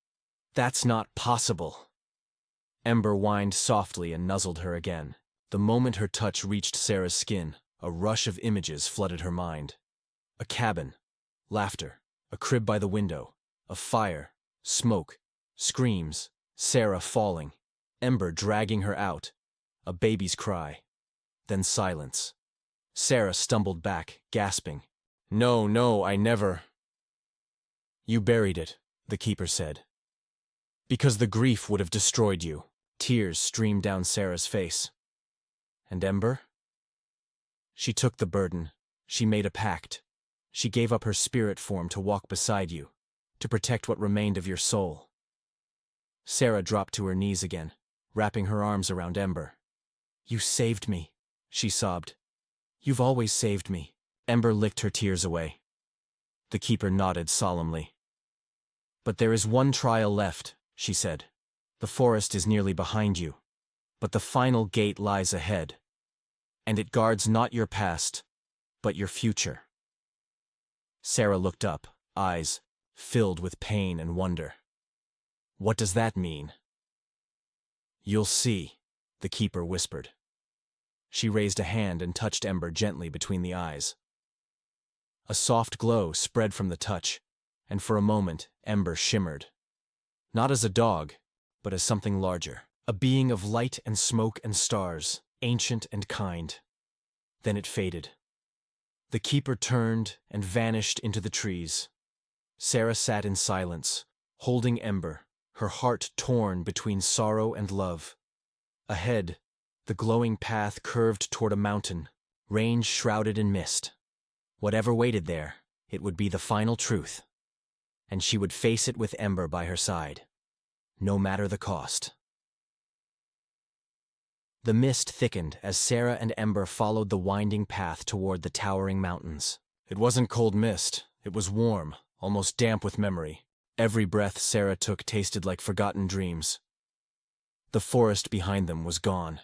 "That's not possible." Ember whined softly and nuzzled her again. The moment her touch reached Sarah's skin, a rush of images flooded her mind. A cabin, laughter, a crib by the window, a fire, smoke, screams, Sarah falling, Ember dragging her out, a baby's cry, then silence. Sarah stumbled back, gasping. No, I never." "You buried it," the keeper said. "Because the grief would have destroyed you." Tears streamed down Sarah's face. "And Ember?" "She took the burden. She made a pact. She gave up her spirit form to walk beside you, to protect what remained of your soul." Sarah dropped to her knees again, wrapping her arms around Ember. "You saved me," she sobbed. "You've always saved me." Ember licked her tears away. The keeper nodded solemnly. "But there is one trial left," she said. "The forest is nearly behind you, but the final gate lies ahead, and it guards not your past, but your future." Sarah looked up, eyes filled with pain and wonder. "What does that mean?" "You'll see," the keeper whispered. She raised a hand and touched Ember gently between the eyes. A soft glow spread from the touch, and for a moment Ember shimmered. Not as a dog, but as something larger, a being of light and smoke and stars, ancient and kind. Then it faded. The keeper turned and vanished into the trees. Sarah sat in silence, holding Ember, her heart torn between sorrow and love. Ahead, the glowing path curved toward a mountain, range shrouded in mist. Whatever waited there, it would be the final truth, and she would face it with Ember by her side, no matter the cost. The mist thickened as Sarah and Ember followed the winding path toward the towering mountains. It wasn't cold mist, it was warm, almost damp with memory. Every breath Sarah took tasted like forgotten dreams. The forest behind them was gone.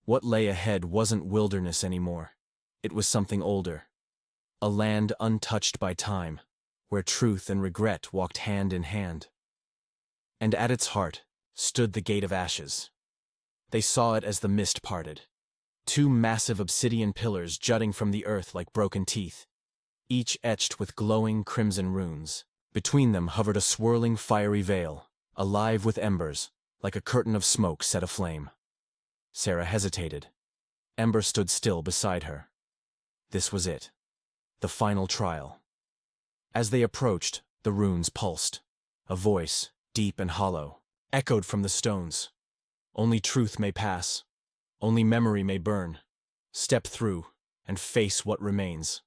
What lay ahead wasn't wilderness anymore. It was something older. A land untouched by time, where truth and regret walked hand in hand. And at its heart stood the Gate of Ashes. They saw it as the mist parted. Two massive obsidian pillars jutting from the earth like broken teeth, each etched with glowing crimson runes. Between them hovered a swirling fiery veil, alive with embers, like a curtain of smoke set aflame. Sarah hesitated. Ember stood still beside her. This was it. The final trial. As they approached, the runes pulsed. A voice, deep and hollow, echoed from the stones. "Only truth may pass. Only memory may burn. Step through and face what remains.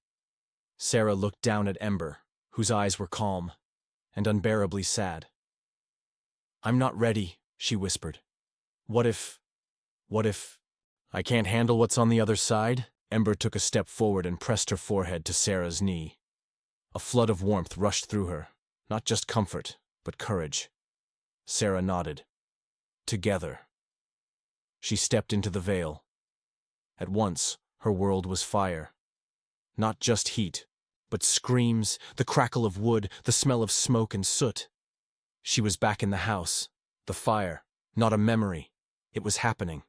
Sarah looked down at Ember, whose eyes were calm and unbearably sad. I'm not ready, she whispered. What if I can't handle what's on the other side? Ember took a step forward and pressed her forehead to Sarah's knee. A flood of warmth rushed through her, not just comfort, but courage. Sarah nodded. Together. She stepped into the veil. At once, her world was fire. Not just heat, but screams, the crackle of wood, the smell of smoke and soot. She was back in the house. The fire, not a memory. It was happening.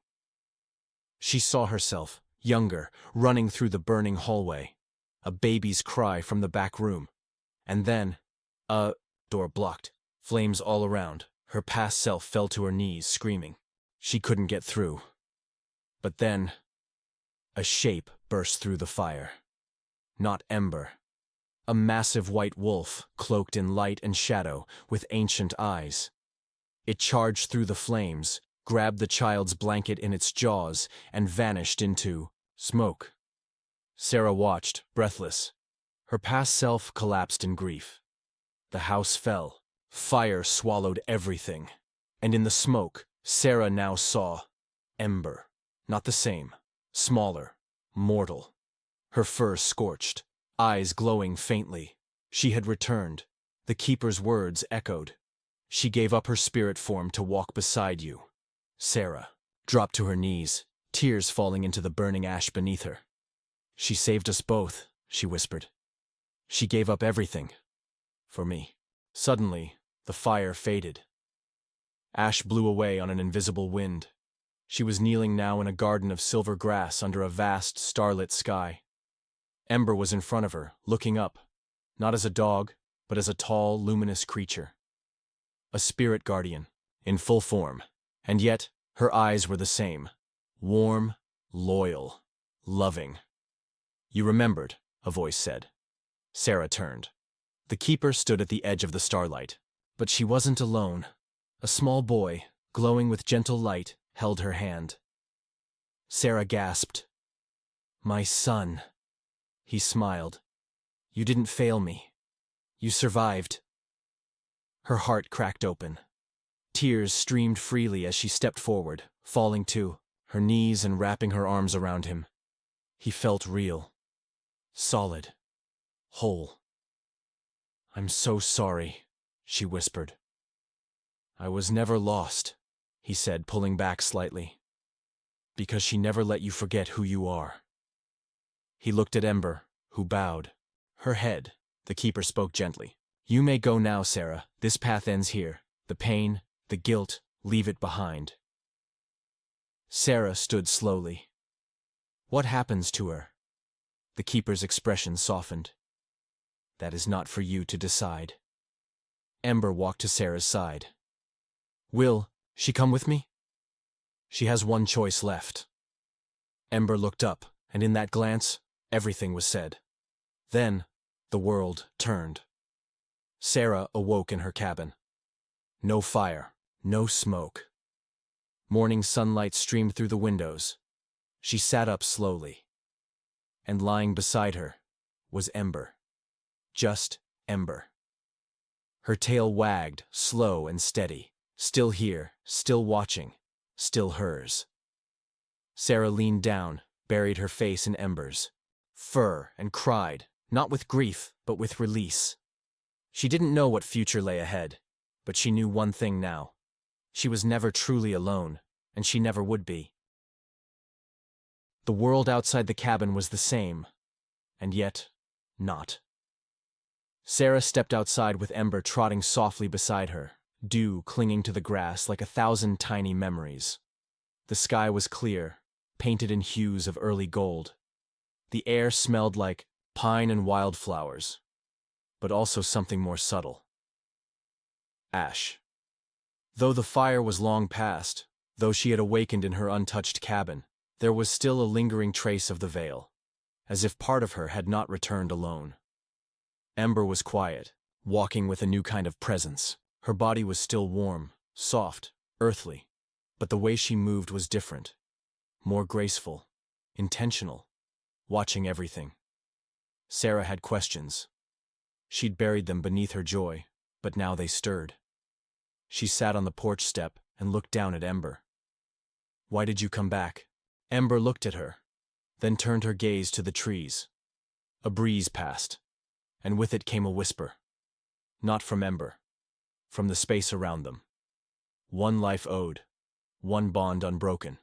She saw herself, younger, running through the burning hallway. A baby's cry from the back room. And then, door blocked. Flames all around. Her past self fell to her knees, screaming. She couldn't get through. But then, a shape burst through the fire. Not Ember. A massive white wolf, cloaked in light and shadow, with ancient eyes. It charged through the flames, grabbed the child's blanket in its jaws, and vanished into smoke. Sarah watched, breathless. Her past self collapsed in grief. The house fell. Fire swallowed everything. And in the smoke, Sarah now saw Ember. Not the same. Smaller. Mortal. Her fur scorched. Eyes glowing faintly. She had returned. The keeper's words echoed. She gave up her spirit form to walk beside you. Sarah dropped to her knees, tears falling into the burning ash beneath her. She saved us both, she whispered. She gave up everything. For me. Suddenly, the fire faded. Ash blew away on an invisible wind. She was kneeling now in a garden of silver grass under a vast, starlit sky. Ember was in front of her, looking up, not as a dog, but as a tall, luminous creature. A spirit guardian, in full form, and yet her eyes were the same. Warm, loyal, loving. You remembered, a voice said. Sarah turned. The keeper stood at the edge of the starlight. But she wasn't alone. A small boy, glowing with gentle light, held her hand. Sarah gasped. My son. He smiled. You didn't fail me. You survived. Her heart cracked open. Tears streamed freely as she stepped forward, falling to her knees and wrapping her arms around him. He felt real. Solid. Whole. I'm so sorry, she whispered. I was never lost, he said, pulling back slightly. Because she never let you forget who you are. He looked at Ember, who bowed. Her head. The keeper spoke gently. You may go now, Sarah. This path ends here. The pain, the guilt, leave it behind. Sarah stood slowly. What happens to her? The keeper's expression softened. That is not for you to decide. Ember walked to Sarah's side. Will she come with me? She has one choice left. Ember looked up, and in that glance, everything was said. Then, the world turned. Sarah awoke in her cabin. No fire, no smoke. Morning sunlight streamed through the windows. She sat up slowly. And lying beside her was Ember. Just Ember. Her tail wagged, slow and steady. Still here, still watching, still hers. Sarah leaned down, buried her face in Ember's fur, and cried, not with grief, but with release. She didn't know what future lay ahead, but she knew one thing now. She was never truly alone, and she never would be. The world outside the cabin was the same, and yet not. Sarah stepped outside with Ember trotting softly beside her, dew clinging to the grass like 1,000 tiny memories. The sky was clear, painted in hues of early gold. The air smelled like pine and wildflowers, but also something more subtle. Ash. Though the fire was long past, though she had awakened in her untouched cabin, there was still a lingering trace of the veil, as if part of her had not returned alone. Ember was quiet, walking with a new kind of presence. Her body was still warm, soft, earthly, but the way she moved was different, more graceful. intentional, watching everything. Sarah had questions. She'd buried them beneath her joy, but now they stirred. She sat on the porch step and looked down at Ember. "Why did you come back?" Ember looked at her, then turned her gaze to the trees. A breeze passed, and with it came a whisper. Not from Ember, from the space around them. One life owed, one bond unbroken.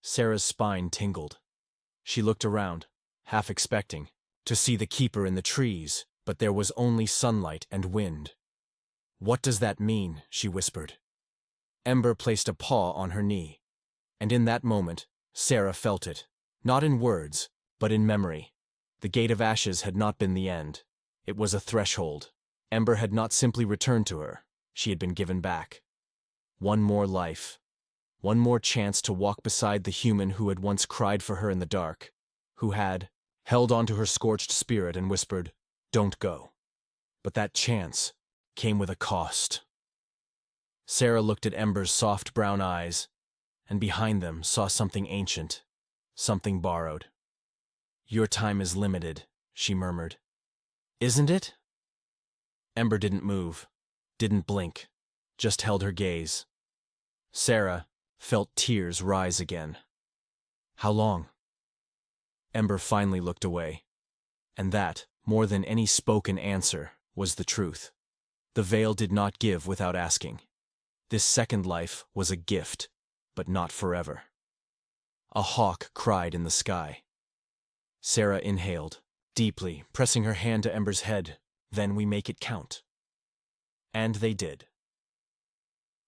Sarah's spine tingled. She looked around, half expecting to see the keeper in the trees, but there was only sunlight and wind. "What does that mean?" she whispered. Ember placed a paw on her knee, and in that moment, Sarah felt it, not in words, but in memory. The gate of ashes had not been the end. It was a threshold. Ember had not simply returned to her, she had been given back. One more life. One more chance to walk beside the human who had once cried for her in the dark, who had held onto her scorched spirit and whispered, "Don't go." But that chance came with a cost. Sarah looked at Ember's soft brown eyes, and behind them saw something ancient, something borrowed. "Your time is limited," she murmured. "Isn't it?" Ember didn't move, didn't blink, just held her gaze. Sarah felt tears rise again. "How long?" Ember finally looked away, and that, more than any spoken answer, was the truth. The veil did not give without asking. This second life was a gift, but not forever. A hawk cried in the sky. Sarah inhaled, deeply, pressing her hand to Ember's head. "Then we make it count." And they did.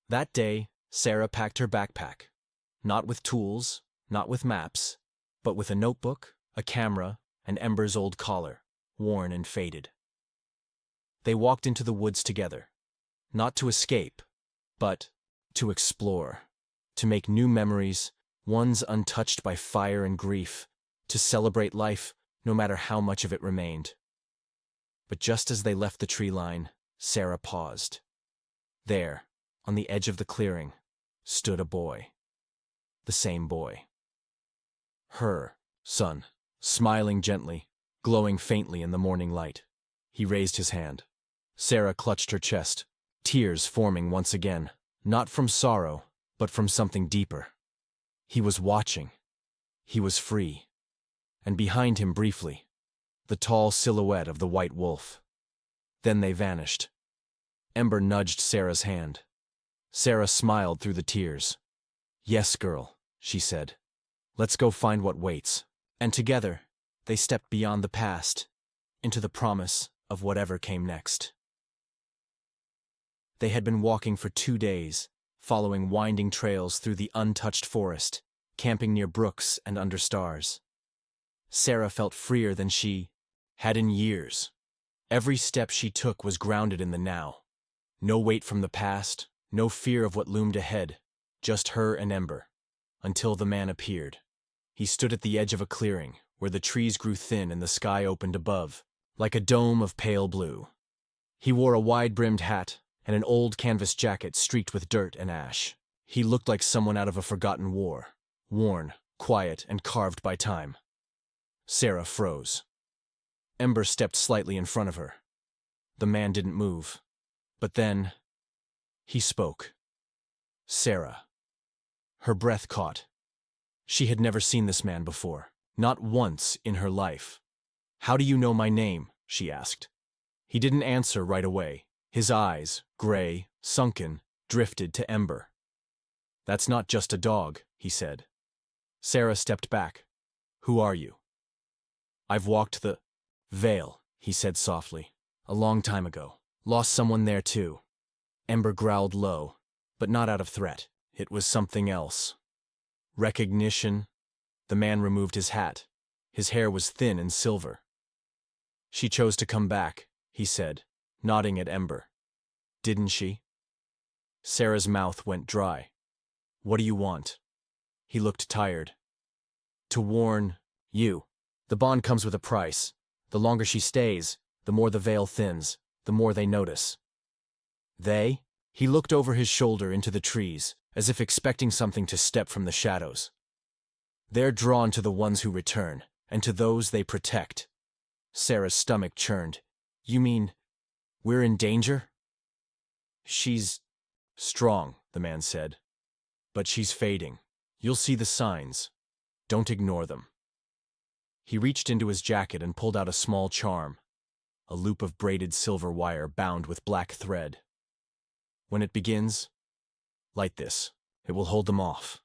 That day, Sarah packed her backpack, not with tools, not with maps, but with a notebook, a camera, and Ember's old collar, worn and faded. They walked into the woods together, not to escape, but to explore, to make new memories, ones untouched by fire and grief, to celebrate life, no matter how much of it remained. But just as they left the tree line, Sarah paused. There, on the edge of the clearing, stood a boy. The same boy. Her son, smiling gently, glowing faintly in the morning light. He raised his hand. Sarah clutched her chest, tears forming once again, not from sorrow, but from something deeper. He was watching. He was free. And behind him briefly, the tall silhouette of the white wolf. Then they vanished. Ember nudged Sarah's hand. Sarah smiled through the tears. "Yes, girl," she said. "Let's go find what waits." And together, they stepped beyond the past, into the promise of whatever came next. They had been walking for 2 days, following winding trails through the untouched forest, camping near brooks and under stars. Sarah felt freer than she had in years. Every step she took was grounded in the now. No weight from the past, no fear of what loomed ahead, just her and Ember, until the man appeared. He stood at the edge of a clearing, where the trees grew thin and the sky opened above, like a dome of pale blue. He wore a wide-brimmed hat and an old canvas jacket streaked with dirt and ash. He looked like someone out of a forgotten war, worn, quiet, and carved by time. Sarah froze. Ember stepped slightly in front of her. The man didn't move. But then, he spoke. "Sarah." Her breath caught. She had never seen this man before, not once in her life. "How do you know my name?" she asked. He didn't answer right away. His eyes, gray, sunken, drifted to Ember. "That's not just a dog," he said. Sarah stepped back. "Who are you?" "I've walked the veil," he said softly. "A long time ago. Lost someone there too." Ember growled low, but not out of threat. It was something else. Recognition. The man removed his hat. His hair was thin and silver. "She chose to come back," he said, nodding at Ember. "Didn't she?" Sarah's mouth went dry. "What do you want?" He looked tired. "To warn you. The bond comes with a price. The longer she stays, the more the veil thins, the more they notice." "They?" He looked over his shoulder into the trees, as if expecting something to step from the shadows. They're drawn to the ones who return, and to those they protect. Sarah's stomach churned. You mean, we're in danger? She's strong, the man said. But she's fading. You'll see the signs. Don't ignore them. He reached into his jacket and pulled out a small charm, a loop of braided silver wire bound with black thread. When it begins, light this. It will hold them off.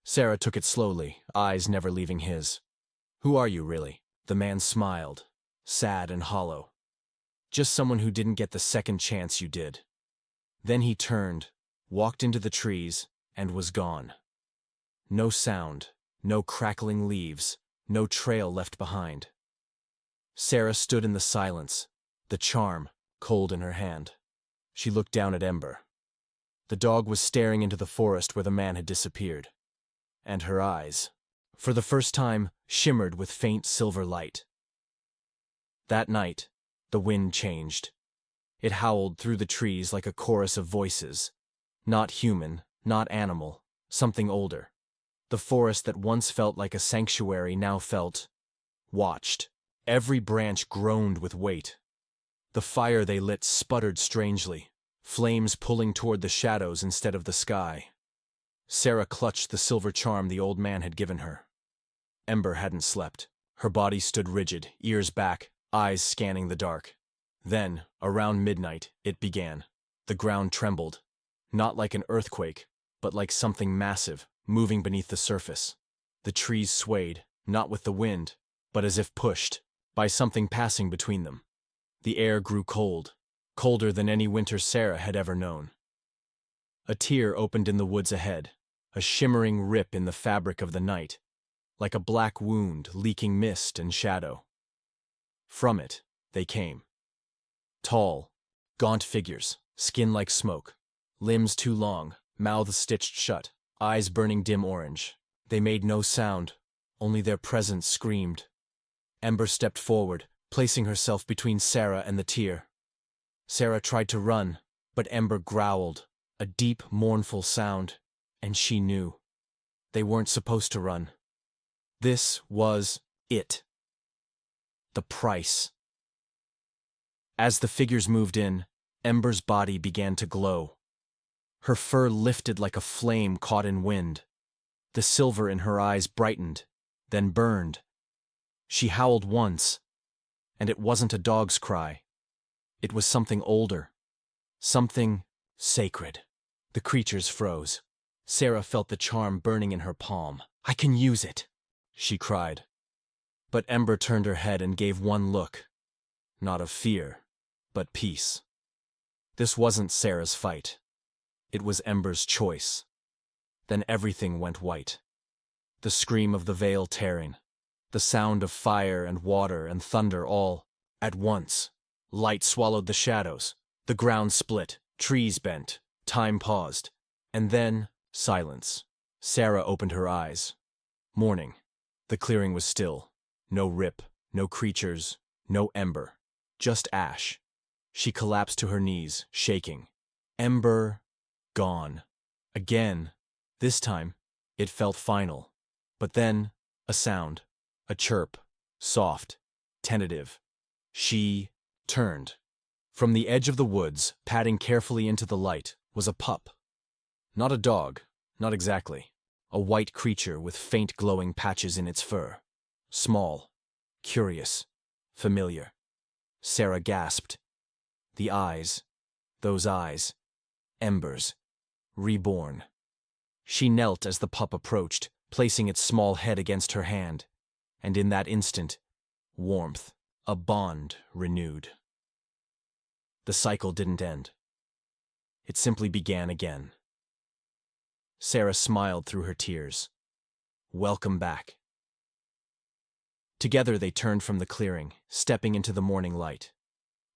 Sarah took it slowly, eyes never leaving his. Who are you, really? The man smiled, sad and hollow. Just someone who didn't get the second chance you did. Then he turned, walked into the trees, and was gone. No sound, no crackling leaves, no trail left behind. Sarah stood in the silence, the charm cold in her hand. She looked down at Ember. The dog was staring into the forest where the man had disappeared. And her eyes, for the first time, shimmered with faint silver light. That night, the wind changed. It howled through the trees like a chorus of voices. Not human, not animal, something older. The forest that once felt like a sanctuary now felt watched. Every branch groaned with weight. The fire they lit sputtered strangely, flames pulling toward the shadows instead of the sky. Sarah clutched the silver charm the old man had given her. Ember hadn't slept. Her body stood rigid, ears back, eyes scanning the dark. Then, around midnight, it began. The ground trembled. Not like an earthquake, but like something massive, moving beneath the surface. The trees swayed, not with the wind, but as if pushed by something passing between them. The air grew cold, colder than any winter Sarah had ever known. A tear opened in the woods ahead, a shimmering rip in the fabric of the night, like a black wound leaking mist and shadow. From it, they came. Tall, gaunt figures, skin like smoke, limbs too long, mouths stitched shut, eyes burning dim orange. They made no sound, only their presence screamed. Ember stepped forward, placing herself between Sarah and the tear. Sarah tried to run, but Ember growled, a deep, mournful sound, and she knew. They weren't supposed to run. This was it. The price. As the figures moved in, Ember's body began to glow. Her fur lifted like a flame caught in wind. The silver in her eyes brightened, then burned. She howled once, and it wasn't a dog's cry. It was something older, something sacred. The creatures froze. Sarah felt the charm burning in her palm. I can use it, she cried. But Ember turned her head and gave one look, not of fear, but peace. This wasn't Sarah's fight. It was Ember's choice. Then everything went white. The scream of the veil tearing, the sound of fire and water and thunder all at once. Light swallowed the shadows. The ground split, trees bent, time paused. And then, silence. Sarah opened her eyes. Morning. The clearing was still. No rip, no creatures, no Ember. Just ash. She collapsed to her knees, shaking. Ember gone. Again. This time, it felt final. But then, a sound. A chirp. Soft. Tentative. She turned. From the edge of the woods, padding carefully into the light, was a pup. Not a dog, not exactly. A white creature with faint glowing patches in its fur. Small. Curious. Familiar. Sarah gasped. The eyes. Those eyes. Embers. Reborn. She knelt as the pup approached, placing its small head against her hand. And in that instant, warmth. A bond renewed. The cycle didn't end. It simply began again. Sarah smiled through her tears. Welcome back. Together they turned from the clearing, stepping into the morning light.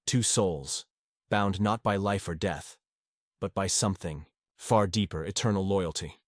Two souls, bound not by life or death, but by something far deeper, eternal loyalty.